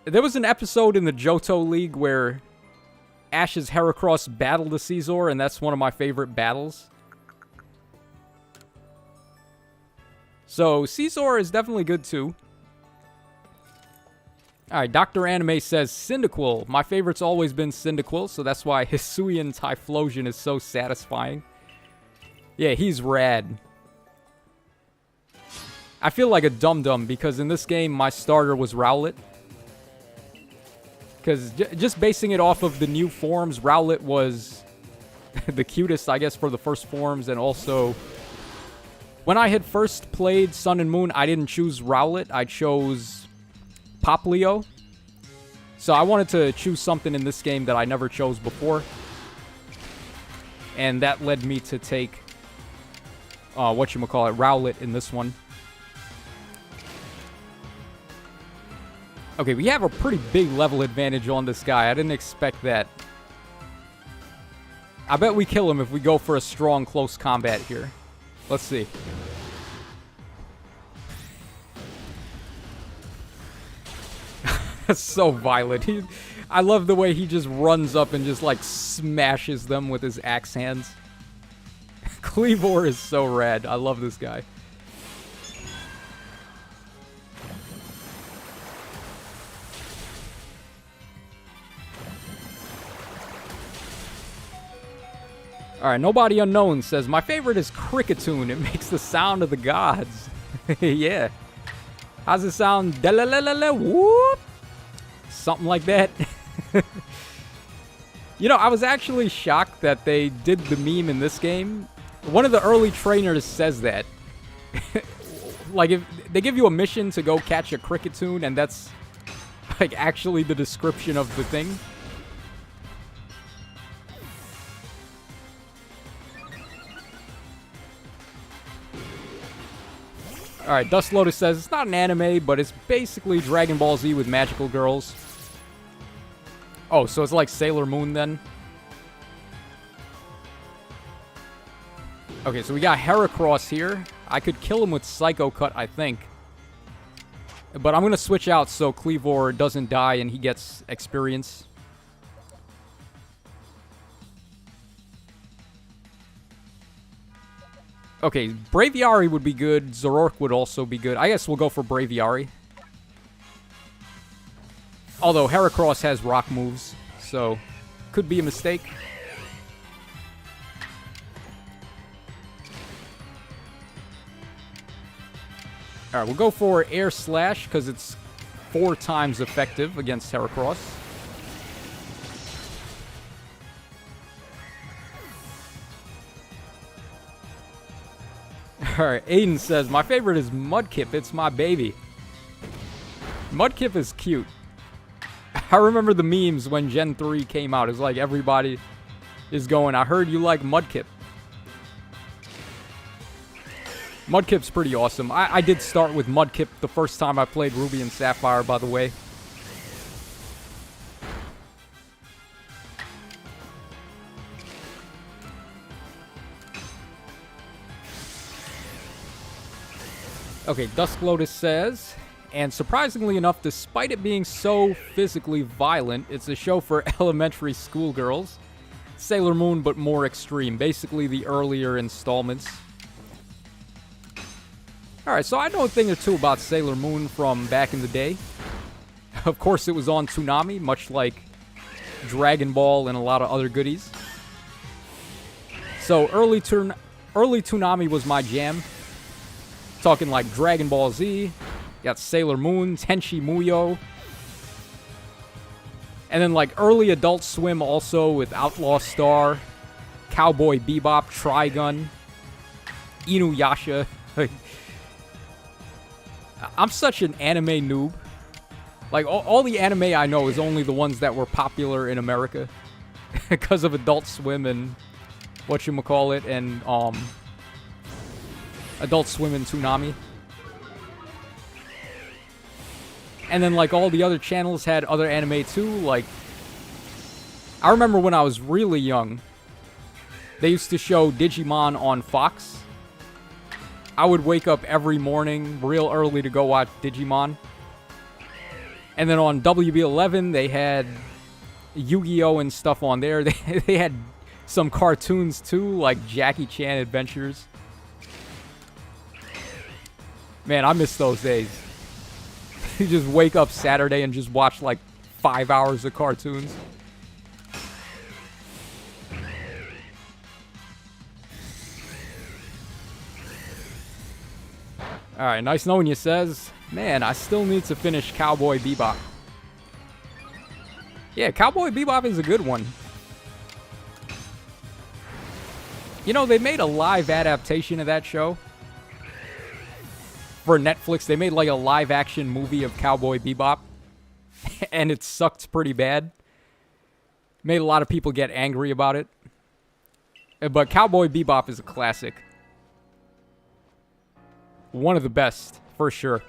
There was an episode in the Johto League where Ash's Heracross battled a Scizor, and that's one of my favorite battles. So, Scizor is definitely good too. Alright, Dr. Anime says Cyndaquil. My favorite's always been Cyndaquil, so that's why Hisuian Typhlosion is so satisfying. Yeah, he's rad. I feel like a dum-dum because in this game, my starter was Rowlet. Because just basing it off of the new forms, Rowlet was the cutest, I guess, for the first forms. And also, when I had first played Sun and Moon, I didn't choose Rowlet. I chose Poplio. So I wanted to choose something in this game that I never chose before. And that led me to take, Rowlet in this one. Okay, we have a pretty big level advantage on this guy. I didn't expect that. I bet we kill him if we go for a strong close combat here. Let's see. That's so violent. I love the way he just runs up and just, like, smashes them with his axe hands. Cleavor is so rad. I love this guy. Alright, Nobody Unknown says, my favorite is Cricketune. It makes the sound of the gods. Yeah. How's it sound? Whoop! Something like that. You know, I was actually shocked that they did the meme in this game. One of the early trainers says that. Like, if they give you a mission to go catch a Cricketune, and that's, like, actually the description of the thing. Alright, Dust Lotus says, it's not an anime, but it's basically Dragon Ball Z with magical girls. Oh, so it's like Sailor Moon then? Okay, so we got Heracross here. I could kill him with Psycho Cut, I think. But I'm going to switch out so Cleavor doesn't die and he gets experience. Okay, Braviary would be good. Zoroark would also be good. I guess we'll go for Braviary. Although Heracross has rock moves, so could be a mistake. Alright, we'll go for Air Slash because it's 4 times effective against Heracross. Alright, Aiden says, my favorite is Mudkip. It's my baby. Mudkip is cute. I remember the memes when Gen 3 came out. It's like everybody is going, I heard you like Mudkip. Mudkip's pretty awesome. I did start with Mudkip the first time I played Ruby and Sapphire, by the way. Okay, Dusk Lotus says, and surprisingly enough, despite it being so physically violent, it's a show for elementary school girls. Sailor Moon, but more extreme. Basically the earlier installments. Alright, so I know a thing or two about Sailor Moon from back in the day. Of course, it was on Toonami, much like Dragon Ball and a lot of other goodies. So early Toonami was my jam. Talking like Dragon Ball Z, got Sailor Moon, Tenchi Muyo. And then like early Adult Swim also with Outlaw Star, Cowboy Bebop, Trigun, Inuyasha. I'm such an anime noob. Like, all the anime I know is only the ones that were popular in America. Because of Adult Swim and whatchamacallit and, Adult Swim and Toonami. And then, like, all the other channels had other anime, too. Like, I remember when I was really young, they used to show Digimon on Fox. I would wake up every morning real early to go watch Digimon. And then on WB11, they had Yu-Gi-Oh! And stuff on there. They had some cartoons, too, like Jackie Chan Adventures. Man, I miss those days. You just wake up Saturday and just watch, like, 5 hours of cartoons. Alright, nice knowing you, says. Man, I still need to finish Cowboy Bebop. Yeah, Cowboy Bebop is a good one. You know, they made a live adaptation of that show. For Netflix, they made like a live-action movie of Cowboy Bebop. And it sucked pretty bad. Made a lot of people get angry about it. But Cowboy Bebop is a classic. One of the best, for sure.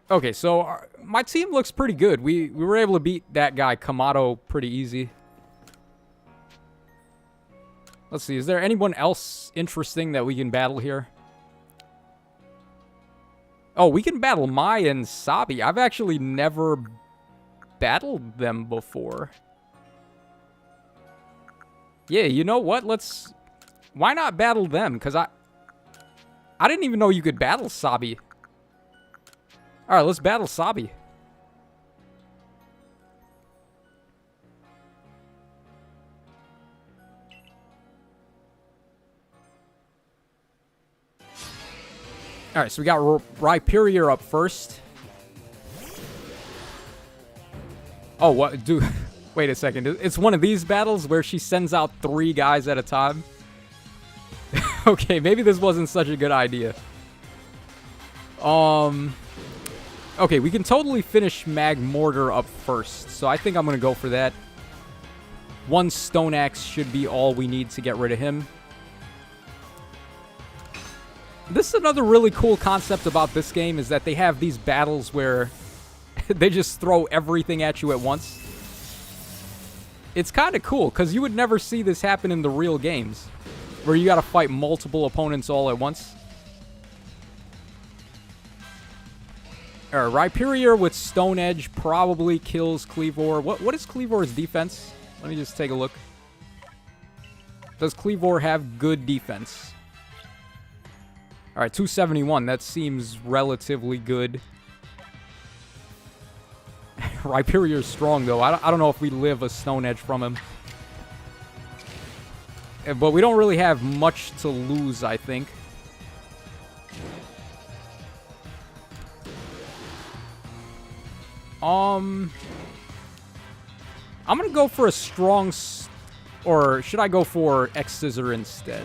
Okay, so my team looks pretty good. We were able to beat that guy, Kamado, pretty easy. Let's see, is there anyone else interesting that we can battle here? Oh, we can battle Mai and Sabi. I've actually never battled them before. Yeah, you know what? Why not battle them? Because I didn't even know you could battle Sabi. Alright, let's battle Sabi. Alright, so we got Rhyperior up first. Oh, what? Dude, wait a second. It's one of these battles where she sends out 3 guys at a time? Okay, maybe this wasn't such a good idea. Okay, we can totally finish Magmortar up first, so I think I'm going to go for that. 1 Stone Axe should be all we need to get rid of him. This is another really cool concept about this game, is that they have these battles where they just throw everything at you at once. It's kind of cool, because you would never see this happen in the real games, where you got to fight multiple opponents all at once. Alright, Rhyperior with Stone Edge probably kills Cleavor. What is Cleavor's defense? Let me just take a look. Does Cleavor have good defense? Alright, 271. That seems relatively good. Rhyperior's strong, though. I don't know if we live a Stone Edge from him. But we don't really have much to lose, I think. I'm gonna go for a strong... Or should I go for X-Scissor instead?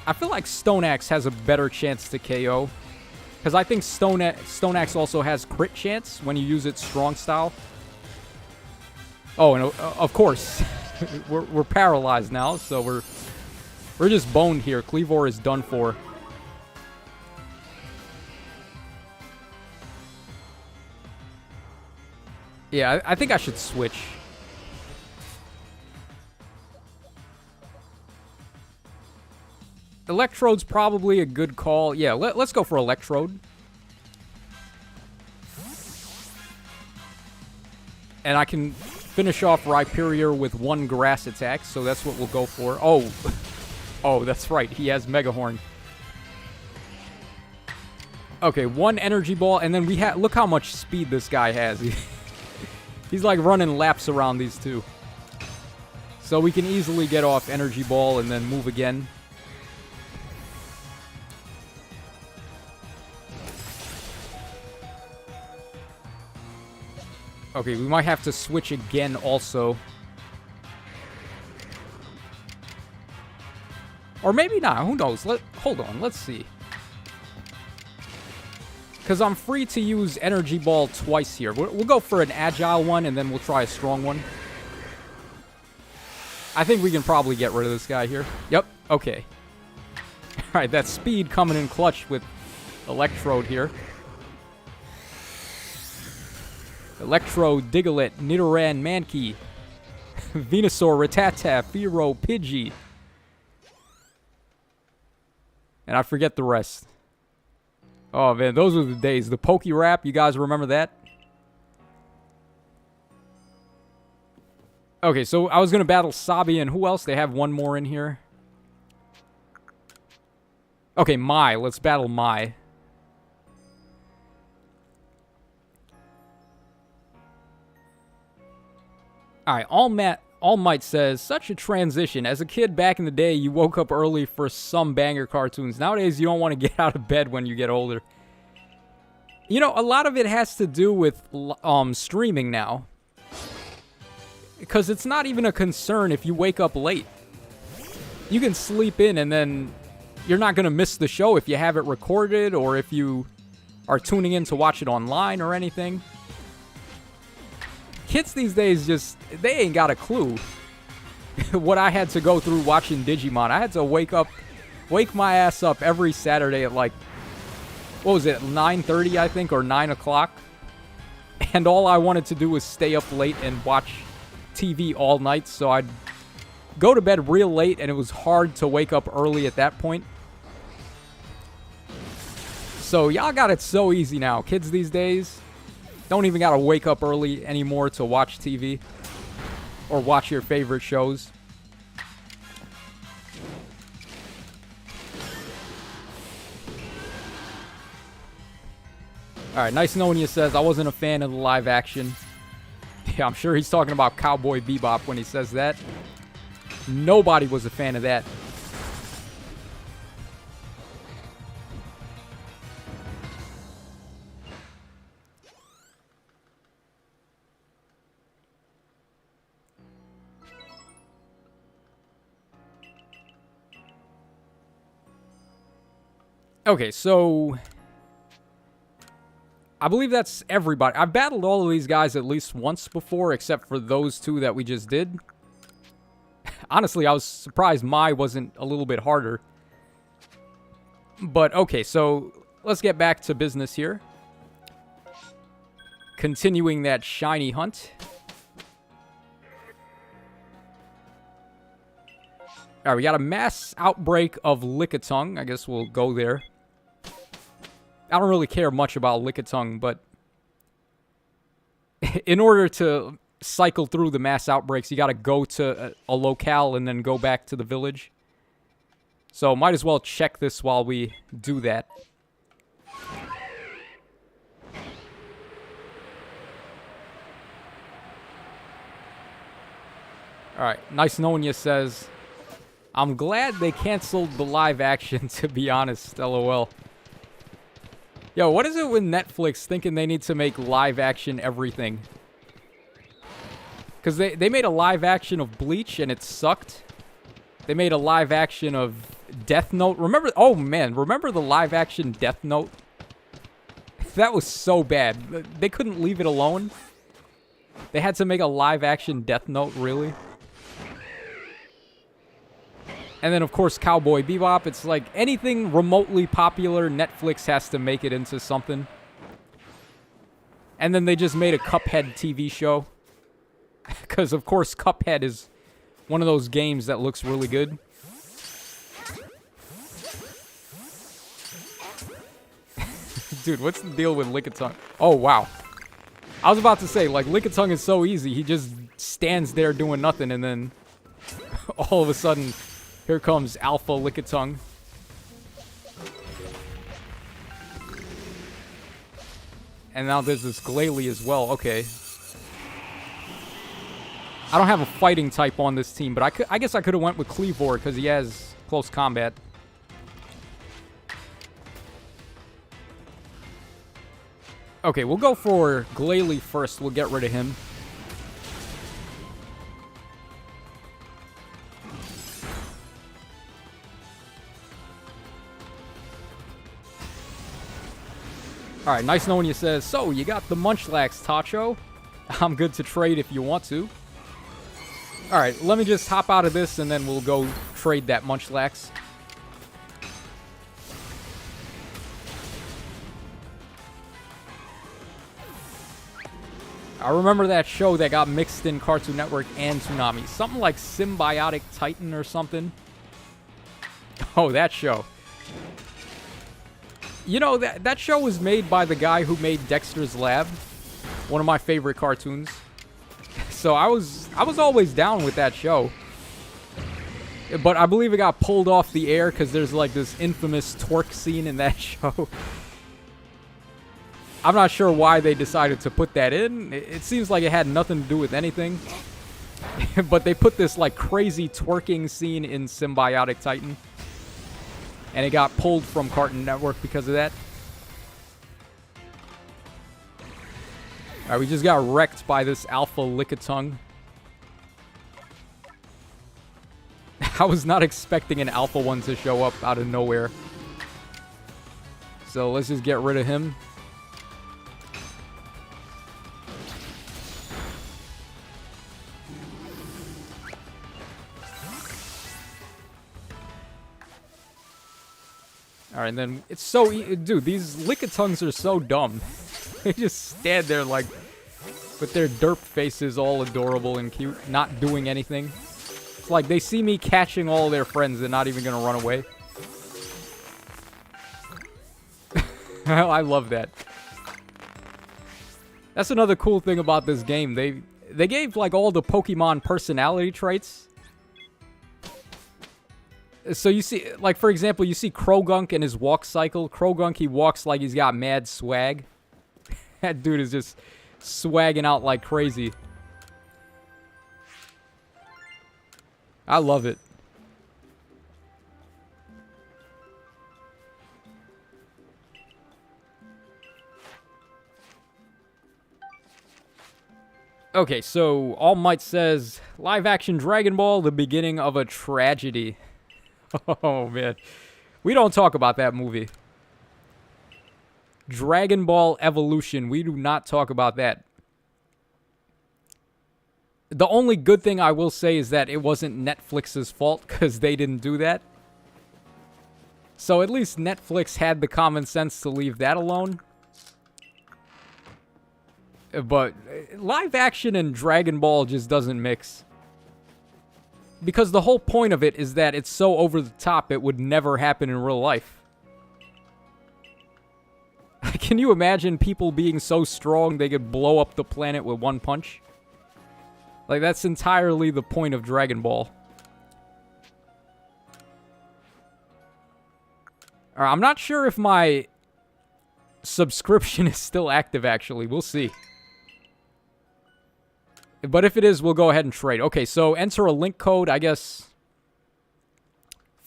I feel like Stone Axe has a better chance to KO. Because I think Stone Axe also has crit chance when you use it strong style. Oh, and of course, we're paralyzed now, so we're just boned here. Cleavor is done for. Yeah, I think I should switch. Electrode's probably a good call. Yeah, let's go for Electrode. And I can finish off Rhyperior with one grass attack, so that's what we'll go for. Oh, oh, that's right. He has Mega Horn. Okay, one energy ball, and then we have... Look how much speed this guy has. He's like running laps around these two. So we can easily get off energy ball and then move again. Okay, we might have to switch again also. Or maybe not. Who knows? Hold on. Let's see. Because I'm free to use Energy Ball twice here. We'll go for an Agile one, and then we'll try a strong one. I think we can probably get rid of this guy here. Yep. Okay. Alright, that speed coming in clutch with Electrode here. Electro, Diglett, Nidoran, Mankey, Venusaur, Rattata, Fearow, Pidgey. And I forget the rest. Oh, man, those were the days. The Poke-Rap, you guys remember that? Okay, so I was going to battle Sabi, and who else? They have one more in here. Okay, Mai. Let's battle Mai. Alright, All Might says, such a transition. As a kid back in the day, you woke up early for some banger cartoons. Nowadays, you don't want to get out of bed when you get older. You know, a lot of it has to do with streaming now. Because it's not even a concern if you wake up late. You can sleep in and then you're not going to miss the show if you have it recorded or if you are tuning in to watch it online or anything. Kids these days just, they ain't got a clue what I had to go through watching Digimon. I had to wake my ass up every Saturday at like, what was it, 9:30 I think, or 9 o'clock. And all I wanted to do was stay up late and watch TV all night, so I'd go to bed real late, and it was hard to wake up early at that point. So y'all got it so easy now. Kids these days don't even gotta wake up early anymore to watch TV or watch your favorite shows. Alright, Nice Knowing You says, I wasn't a fan of the live action. Yeah, I'm sure he's talking about Cowboy Bebop when he says that. Nobody was a fan of that. Okay, so I believe that's everybody. I've battled all of these guys at least once before, except for those two that we just did. Honestly, I was surprised Mai wasn't a little bit harder. But, okay, so let's get back to business here. Continuing that shiny hunt. Alright, we got a mass outbreak of Lickitung. I guess we'll go there. I don't really care much about Lickitung, but in order to cycle through the mass outbreaks, you got to go to a locale and then go back to the village. So might as well check this while we do that. Alright, Nice Knowing You says, I'm glad they canceled the live action, to be honest, LOL. Yo, what is it with Netflix thinking they need to make live action everything? Because they made a live action of Bleach and it sucked. They made a live action of Death Note. Remember? Oh, man. Remember the live action Death Note? That was so bad. They couldn't leave it alone. They had to make a live action Death Note, really? And then, of course, Cowboy Bebop. It's like anything remotely popular, Netflix has to make it into something. And then they just made a Cuphead TV show. Because, of course, Cuphead is one of those games that looks really good. Dude, what's the deal with Lickitung? Oh, wow. I was about to say, like, Lickitung is so easy. He just stands there doing nothing, and then all of a sudden, here comes Alpha Lickitung. And now there's this Glalie as well. Okay. I don't have a fighting type on this team, but I guess I could have went with Cleavor because he has close combat. Okay, we'll go for Glalie first. We'll get rid of him. Alright, nice knowing you. Says, so you got the Munchlax, Tacho. I'm good to trade if you want to. Alright, let me just hop out of this and then we'll go trade that Munchlax. I remember that show that got mixed in Cartoon Network and Toonami. Something like Symbiotic Titan or something. Oh, that show. You know, that show was made by the guy who made Dexter's Lab. One of my favorite cartoons. So I was always down with that show. But I believe it got pulled off the air because there's like this infamous twerk scene in that show. I'm not sure why they decided to put that in. It seems like it had nothing to do with anything. But they put this like crazy twerking scene in Symbiotic Titan. And it got pulled from Cartoon Network because of that. Alright, we just got wrecked by this Alpha Lickitung. I was not expecting an Alpha one to show up out of nowhere. So let's just get rid of him. Alright, and then it's so dude, these Lickitungs are so dumb. They just stand there like with their derp faces all adorable and cute, not doing anything. It's like they see me catching all their friends, they're not even gonna run away. I love that. That's another cool thing about this game. They gave like all the Pokemon personality traits. So you see, like, for example, you see Krogunk and his walk cycle. Krogunk, he walks like he's got mad swag. That dude is just swagging out like crazy. I love it. Okay, so All Might says, live action Dragon Ball, the beginning of a tragedy. Oh, man. We don't talk about that movie. Dragon Ball Evolution. We do not talk about that. The only good thing I will say is that it wasn't Netflix's fault because they didn't do that. So at least Netflix had the common sense to leave that alone. But live action and Dragon Ball just doesn't mix. Because the whole point of it is that it's so over the top, it would never happen in real life. Can you imagine people being so strong they could blow up the planet with one punch? Like, that's entirely the point of Dragon Ball. Alright, I'm not sure if my subscription is still active, actually. We'll see. But if it is, we'll go ahead and trade. Okay, so enter a link code, I guess.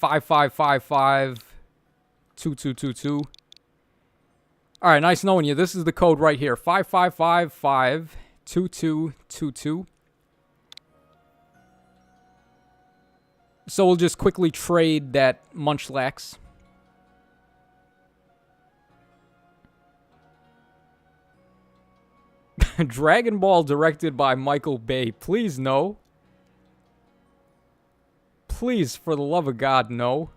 5555-2222. Alright, nice knowing you. This is the code right here. 5555-2222. So we'll just quickly trade that Munchlax. Dragon Ball directed by Michael Bay. Please, no. Please, for the love of God, no.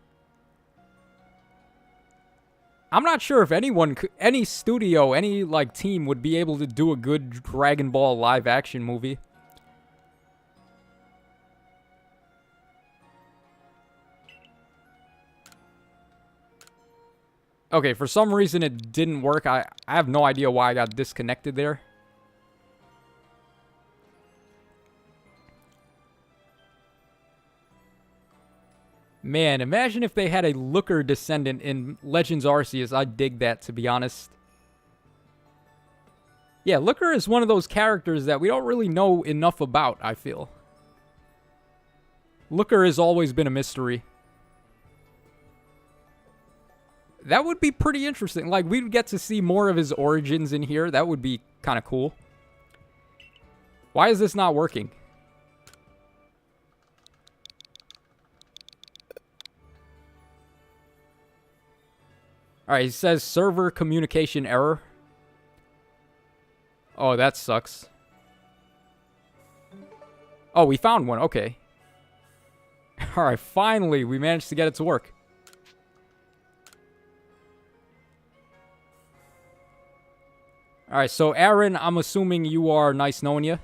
I'm not sure if anyone, any studio, any, like, team would be able to do a good Dragon Ball live-action movie. Okay, for some reason it didn't work. I have no idea why I got disconnected there. Man, imagine if they had a Looker descendant in Legends Arceus. I'd dig that, to be honest. Yeah, Looker is one of those characters that we don't really know enough about, I feel. Looker has always been a mystery. That would be pretty interesting. Like, we'd get to see more of his origins in here. That would be kind of cool. Why is this not working? Alright, he says server communication error. Oh, that sucks. Oh, we found one. Okay. Alright, finally, we managed to get it to work. Alright, so Aaron, I'm assuming you are nice knowing you.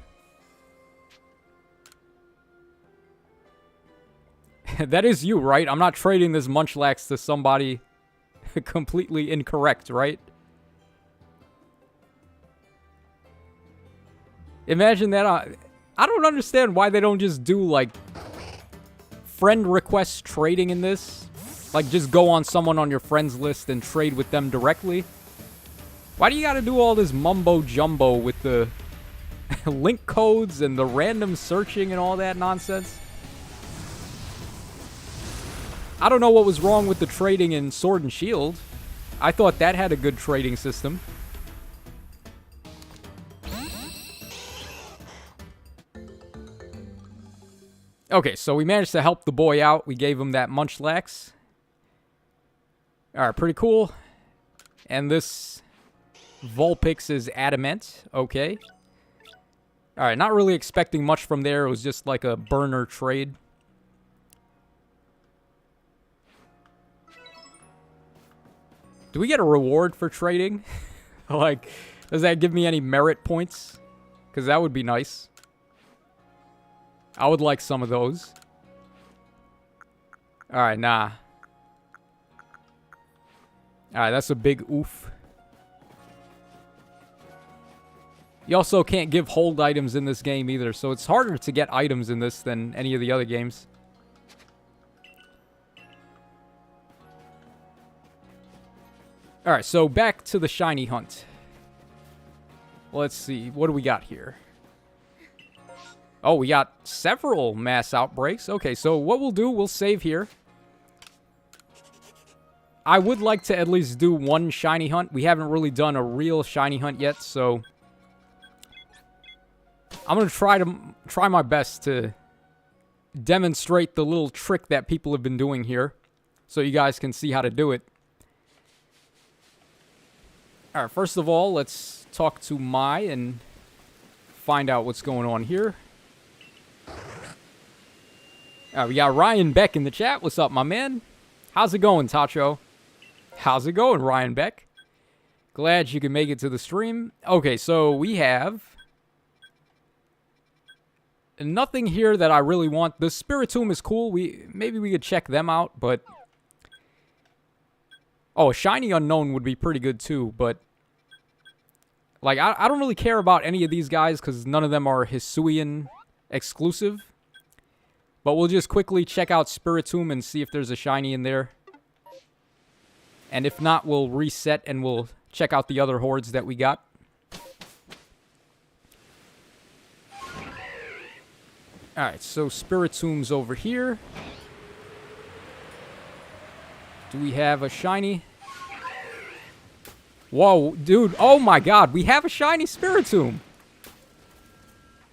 That is you, right? I'm not trading this Munchlax to somebody completely incorrect, right? Imagine that. I don't understand why they don't just do, like, friend request trading in this. Like, just go on someone on your friends list and trade with them directly. Why do you gotta do all this mumbo-jumbo with the link codes and the random searching and all that nonsense? I don't know what was wrong with the trading in Sword and Shield. I thought that had a good trading system. Okay, so we managed to help the boy out. We gave him that Munchlax. Alright, pretty cool. And this Vulpix is Adamant. Okay. Alright, not really expecting much from there. It was just like a burner trade. Do we get a reward for trading? Like, does that give me any merit points? Because that would be nice. I would like some of those. Alright, nah. Alright, that's a big oof. You also can't give hold items in this game either, so it's harder to get items in this than any of the other games. Alright, so back to the shiny hunt. Let's see, what do we got here? Oh, we got several mass outbreaks. Okay, so what we'll do, we'll save here. I would like to at least do one shiny hunt. We haven't really done a real shiny hunt yet, so I'm going to try my best to demonstrate the little trick that people have been doing here so you guys can see how to do it. Alright, first of all, let's talk to Mai and find out what's going on here. Alright, we got Ryan Beck in the chat. What's up, my man? How's it going, Tacho? How's it going, Ryan Beck? Glad you can make it to the stream. Okay, so we have nothing here that I really want. The Spiritomb is cool. Maybe we could check them out, but oh, a shiny unknown would be pretty good too, but like I don't really care about any of these guys because none of them are Hisuian exclusive. But we'll just quickly check out Spiritomb and see if there's a shiny in there. And if not, we'll reset and we'll check out the other hordes that we got. Alright, so Spiritomb's over here. Do we have a shiny? Whoa, dude. Oh my god, we have a shiny Spiritomb.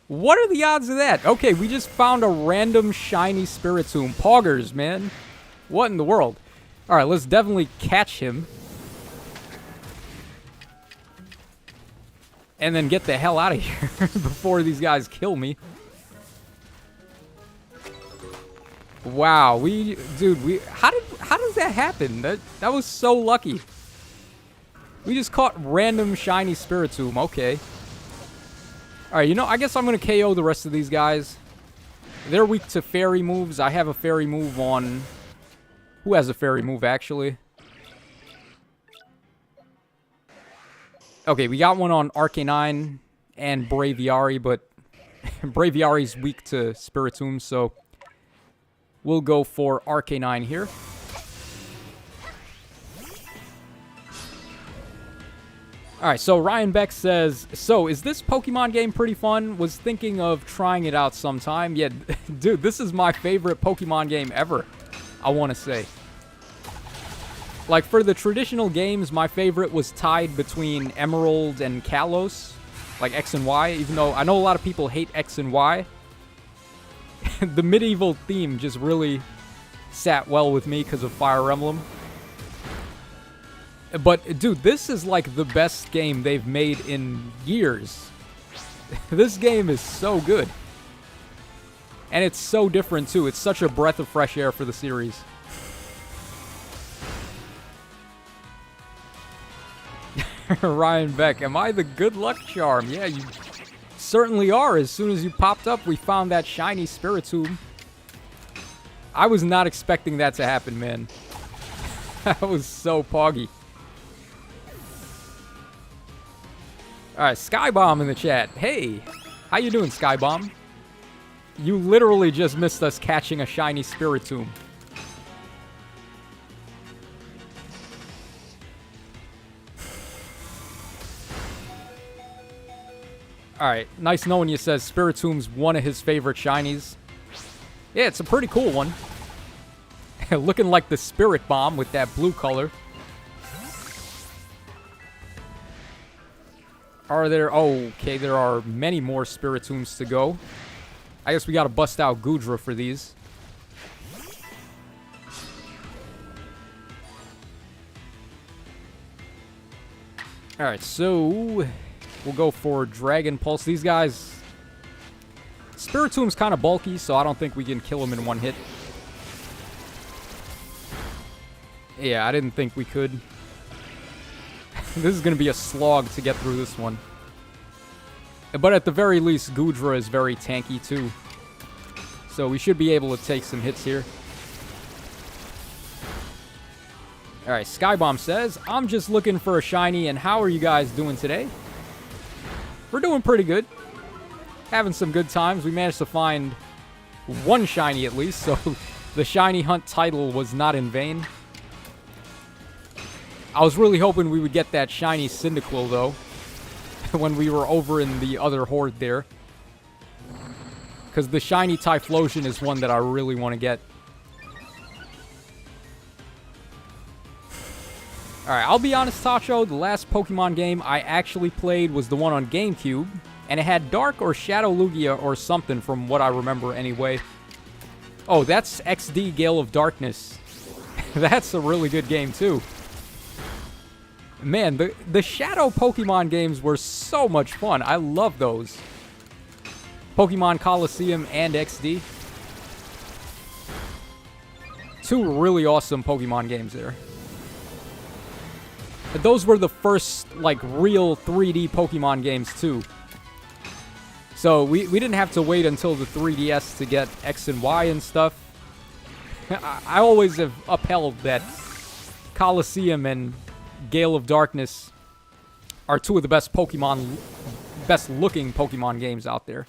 What are the odds of that? Okay, we just found a random shiny Spiritomb. Poggers, man. What in the world? Alright, let's definitely catch him. And then get the hell out of here before these guys kill me. Wow, how does that happen? That was so lucky. We just caught random shiny Spiritomb. Okay. Alright, you know, I guess I'm going to KO the rest of these guys. They're weak to fairy moves. I have a fairy move on... Who has a fairy move, actually? Okay, we got one on Arcanine and Braviary, but Braviary's weak to Spiritomb, so We'll go for Arcanine here. Alright, so Ryan Beck says, so is this Pokemon game pretty fun? Was thinking of trying it out sometime. Yeah, dude, this is my favorite Pokemon game ever, I want to say. Like, for the traditional games, my favorite was tied between Emerald and Kalos. Like X and Y, even though I know a lot of people hate X and Y. The medieval theme just really sat well with me because of Fire Emblem. But, dude, this is like the best game they've made in years. This game is so good. And it's so different, too. It's such a breath of fresh air for the series. Ryan Beck, am I the good luck charm? Yeah, you certainly are. As soon as you popped up, we found that shiny Spiritomb. I was not expecting that to happen, man. That was so poggy. Alright, Skybomb in the chat. Hey, how you doing, Skybomb? You literally just missed us catching a shiny Spiritomb. Alright, nice knowing you, says Spiritomb's one of his favorite shinies. Yeah, it's a pretty cool one. Looking like the Spirit Bomb with that blue color. Are there... Oh, okay, there are many more Spiritombs to go. I guess we gotta bust out Goodra for these. Alright, so... We'll go for Dragon Pulse. These guys... Spiritomb's kind of bulky, so I don't think we can kill him in one hit. Yeah, I didn't think we could. This is going to be a slog to get through this one. But at the very least, Goodra is very tanky too. So we should be able to take some hits here. Alright, Skybomb says, I'm just looking for a shiny, and how are you guys doing today? We're doing pretty good. Having some good times. We managed to find one shiny at least, so the shiny hunt title was not in vain. I was really hoping we would get that shiny Cyndaquil, though, when we were over in the other horde there. Because the shiny Typhlosion is one that I really want to get. Alright, I'll be honest, Tacho, the last Pokemon game I actually played was the one on GameCube, and it had Dark or Shadow Lugia or something from what I remember anyway. Oh, that's XD Gale of Darkness. That's a really good game, too. Man, the Shadow Pokemon games were so much fun. I love those. Pokemon Coliseum and XD. Two really awesome Pokemon games there. But those were the first, like, real 3D Pokemon games, too. So, we didn't have to wait until the 3DS to get X and Y and stuff. I always have upheld that Coliseum and Gale of Darkness are two of the best looking Pokemon games out there.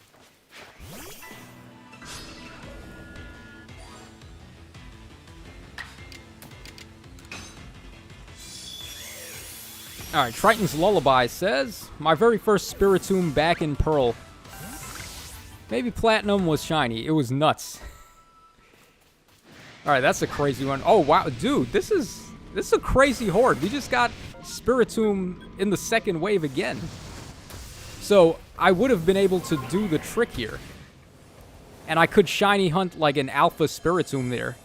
Alright, Triton's Lullaby says, my very first Spiritomb back in Pearl. Maybe Platinum was shiny. It was nuts. Alright, that's a crazy one. Oh, wow. Dude, this is a crazy horde. We just got Spiritomb in the second wave again. So, I would have been able to do the trick here. And I could shiny hunt like an alpha Spiritomb there.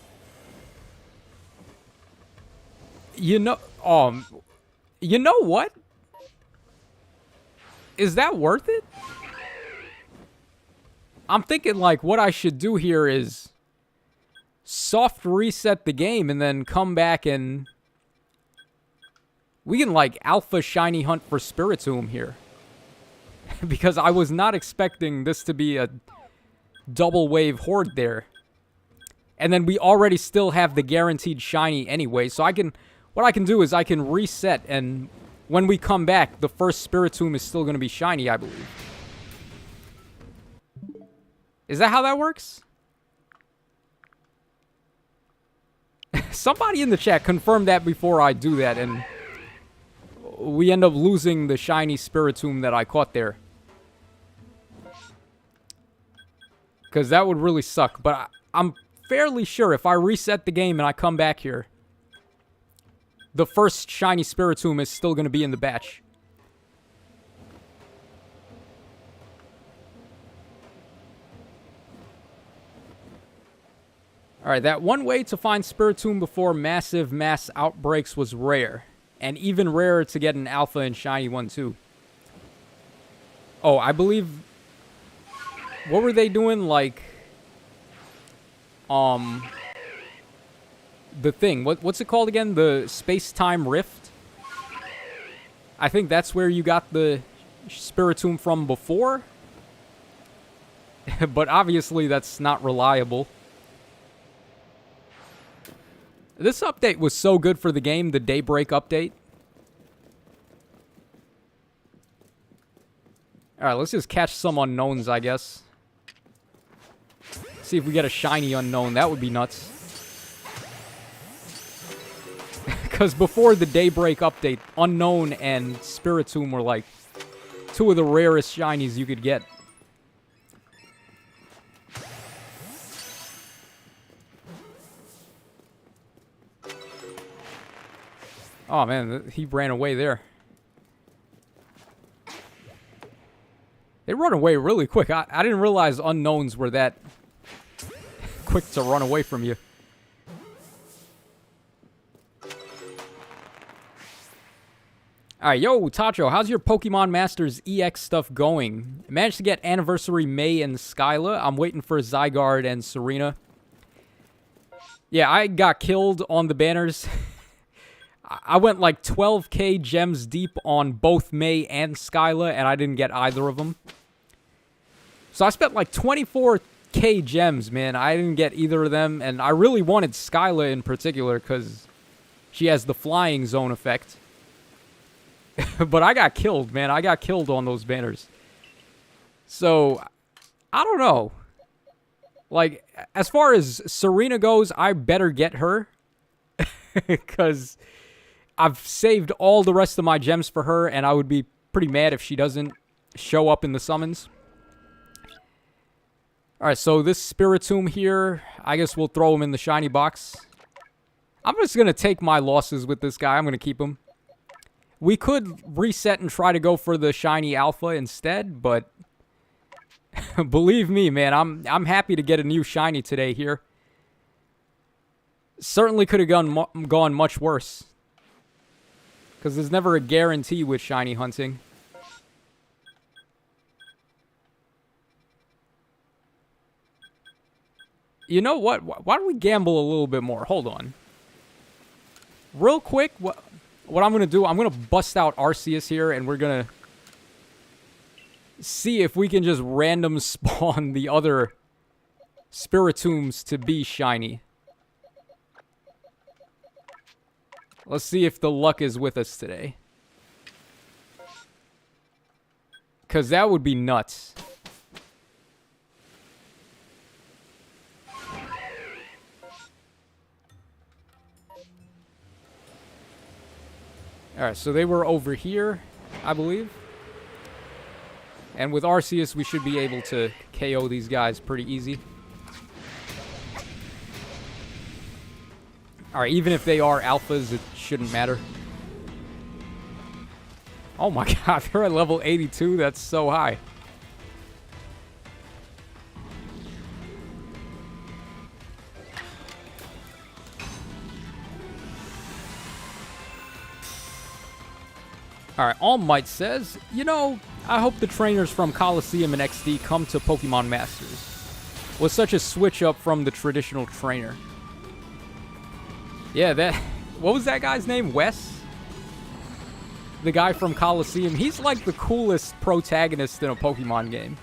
You know what? Is that worth it? I'm thinking, like, what I should do here is soft reset the game and then come back and we can, like, alpha shiny hunt for Spiritomb here. Because I was not expecting this to be a double wave horde there. And then we already still have the guaranteed shiny anyway, so what I can do is I can reset, and when we come back, the first Spiritomb is still going to be shiny, I believe. Is that how that works? Somebody in the chat confirmed that before I do that, and we end up losing the shiny Spiritomb that I caught there. Because that would really suck. But I'm fairly sure if I reset the game and I come back here, the first shiny Spiritomb is still going to be in the batch. Alright, that one way to find Spiritomb before massive mass outbreaks was rare. And even rarer to get an alpha and shiny one too. Oh, I believe... What were they doing? Like... The thing. What's it called again? The space-time rift? I think that's where you got the Spiritomb from before. But obviously that's not reliable. This update was so good for the game, the Daybreak update. Alright, let's just catch some unknowns, I guess. See if we get a shiny unknown. That would be nuts. Because before the Daybreak update, Unknown and Spiritomb were like two of the rarest shinies you could get. Oh man, he ran away there. They run away really quick. I didn't realize unknowns were that quick to run away from you. Alright, yo, Tacho, how's your Pokemon Masters EX stuff going? I managed to get Anniversary May and Skyla. I'm waiting for Zygarde and Serena. Yeah, I got killed on the banners. I went like 12k gems deep on both May and Skyla, and I didn't get either of them. So I spent like 24k gems, man. I didn't get either of them, and I really wanted Skyla in particular because she has the flying zone effect. But I got killed, man. I got killed on those banners. So, I don't know. Like, as far as Serena goes, I better get her. Because I've saved all the rest of my gems for her, and I would be pretty mad if she doesn't show up in the summons. Alright, so this Spiritomb here, I guess we'll throw him in the shiny box. I'm just going to take my losses with this guy. I'm going to keep him. We could reset and try to go for the shiny alpha instead, but believe me, man, I'm happy to get a new shiny today here. Certainly could have gone much worse. Because there's never a guarantee with shiny hunting. You know what? Why don't we gamble a little bit more? Hold on. Real quick, what I'm going to do, I'm going to bust out Arceus here, and we're going to see if we can just random spawn the other Spiritombs to be shiny. Let's see if the luck is with us today. Because that would be nuts. Alright, so they were over here, I believe. And with Arceus, we should be able to KO these guys pretty easy. Alright, even if they are alphas, it shouldn't matter. Oh my god, they're at level 82? That's so high. Alright, All Might says, you know, I hope the trainers from Coliseum and XD come to Pokemon Masters. Was such a switch up from the traditional trainer. Yeah, that... What was that guy's name? Wes? The guy from Coliseum. He's like the coolest protagonist in a Pokemon game.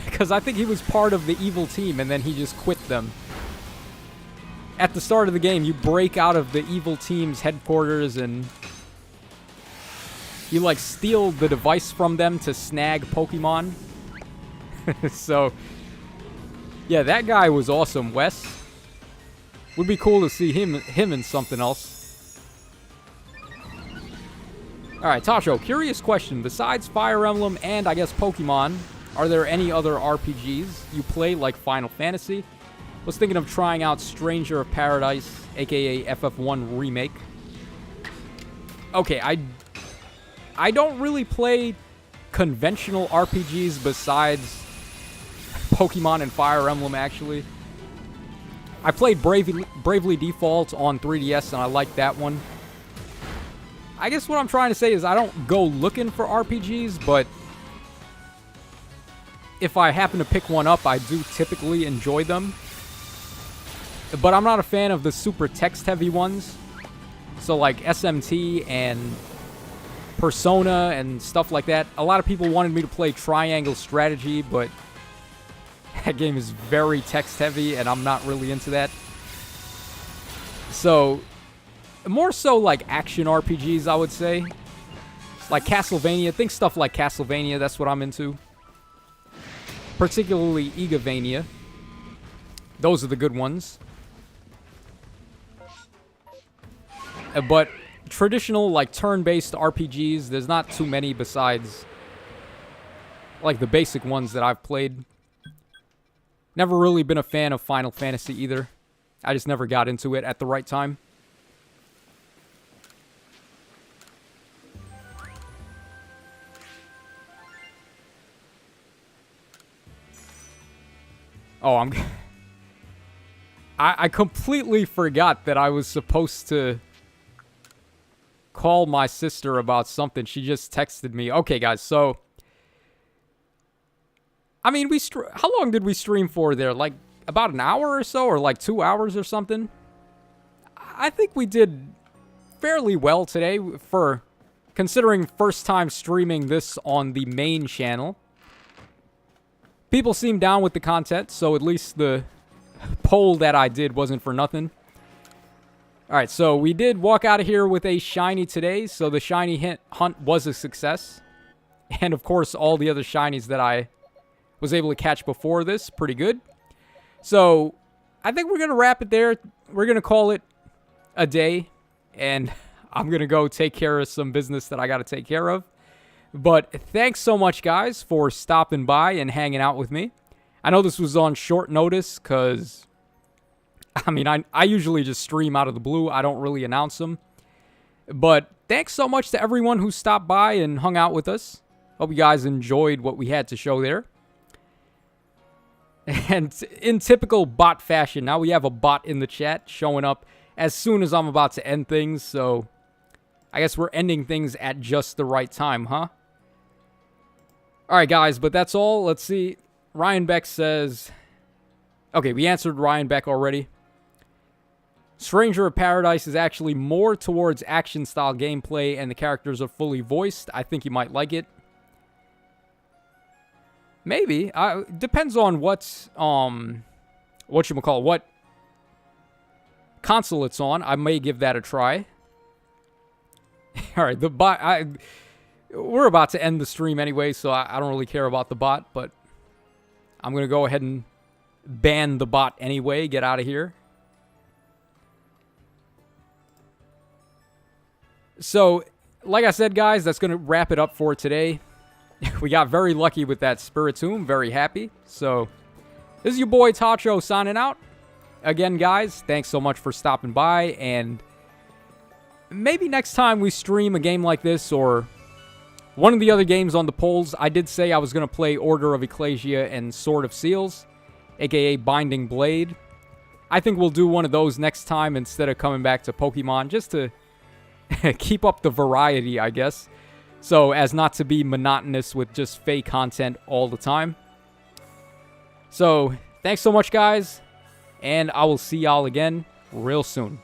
Because I think he was part of the evil team and then he just quit them. At the start of the game, you break out of the evil team's headquarters and... you, like, steal the device from them to snag Pokemon. So, yeah, that guy was awesome, Wes. Would be cool to see him in something else. Alright, Tasho, curious question. Besides Fire Emblem and, I guess, Pokemon, are there any other RPGs you play, like Final Fantasy? Was thinking of trying out Stranger of Paradise, aka FF1 Remake. Okay, I don't really play conventional RPGs besides Pokemon and Fire Emblem, actually. I played Bravely Default on 3DS, and I liked that one. I guess what I'm trying to say is I don't go looking for RPGs, but if I happen to pick one up, I do typically enjoy them. But I'm not a fan of the super text-heavy ones. So like SMT and Persona and stuff like that. A lot of people wanted me to play Triangle Strategy, but that game is very text-heavy, and I'm not really into that. So, more so like action RPGs, I would say. Like Castlevania. Think stuff like Castlevania, that's what I'm into. Particularly Igavania. Those are the good ones. But traditional, like, turn-based RPGs, there's not too many besides, like, the basic ones that I've played. Never really been a fan of Final Fantasy either. I just never got into it at the right time. Oh, I completely forgot that I was supposed to call my sister about something. She just texted me. Okay, guys, so I mean, how long did we stream for there? Like, about an hour or so? Or like 2 hours or something? I think we did fairly well today for considering first time streaming this on the main channel. People seem down with the content, so at least the poll that I did wasn't for nothing. Alright, so we did walk out of here with a shiny today, so the shiny hunt was a success. And of course, all the other shinies that I was able to catch before this, pretty good. So, I think we're going to wrap it there. We're going to call it a day, and I'm going to go take care of some business that I got to take care of. But thanks so much, guys, for stopping by and hanging out with me. I know this was on short notice, because, I mean, I usually just stream out of the blue. I don't really announce them. But thanks so much to everyone who stopped by and hung out with us. Hope you guys enjoyed what we had to show there. And in typical bot fashion, now we have a bot in the chat showing up as soon as I'm about to end things. So I guess we're ending things at just the right time, huh? Alright, guys, but that's all. Let's see. Ryan Beck says... Okay, we answered Ryan Beck already. Stranger of Paradise is actually more towards action-style gameplay, and the characters are fully voiced. I think you might like it. Maybe. Depends on what console it's on. I may give that a try. Alright, the bot... We're about to end the stream anyway, so I don't really care about the bot, but I'm going to go ahead and ban the bot anyway. Get out of here. So, like I said, guys, that's going to wrap it up for today. We got very lucky with that Spiritomb. Very happy. So, this is your boy Tacho signing out. Again, guys, thanks so much for stopping by. And maybe next time we stream a game like this or one of the other games on the polls, I did say I was going to play Order of Ecclesia and Sword of Seals, aka Binding Blade. I think we'll do one of those next time instead of coming back to Pokemon, just to keep up the variety, I guess. So, as not to be monotonous with just fake content all the time. So, thanks so much, guys. And I will see y'all again real soon.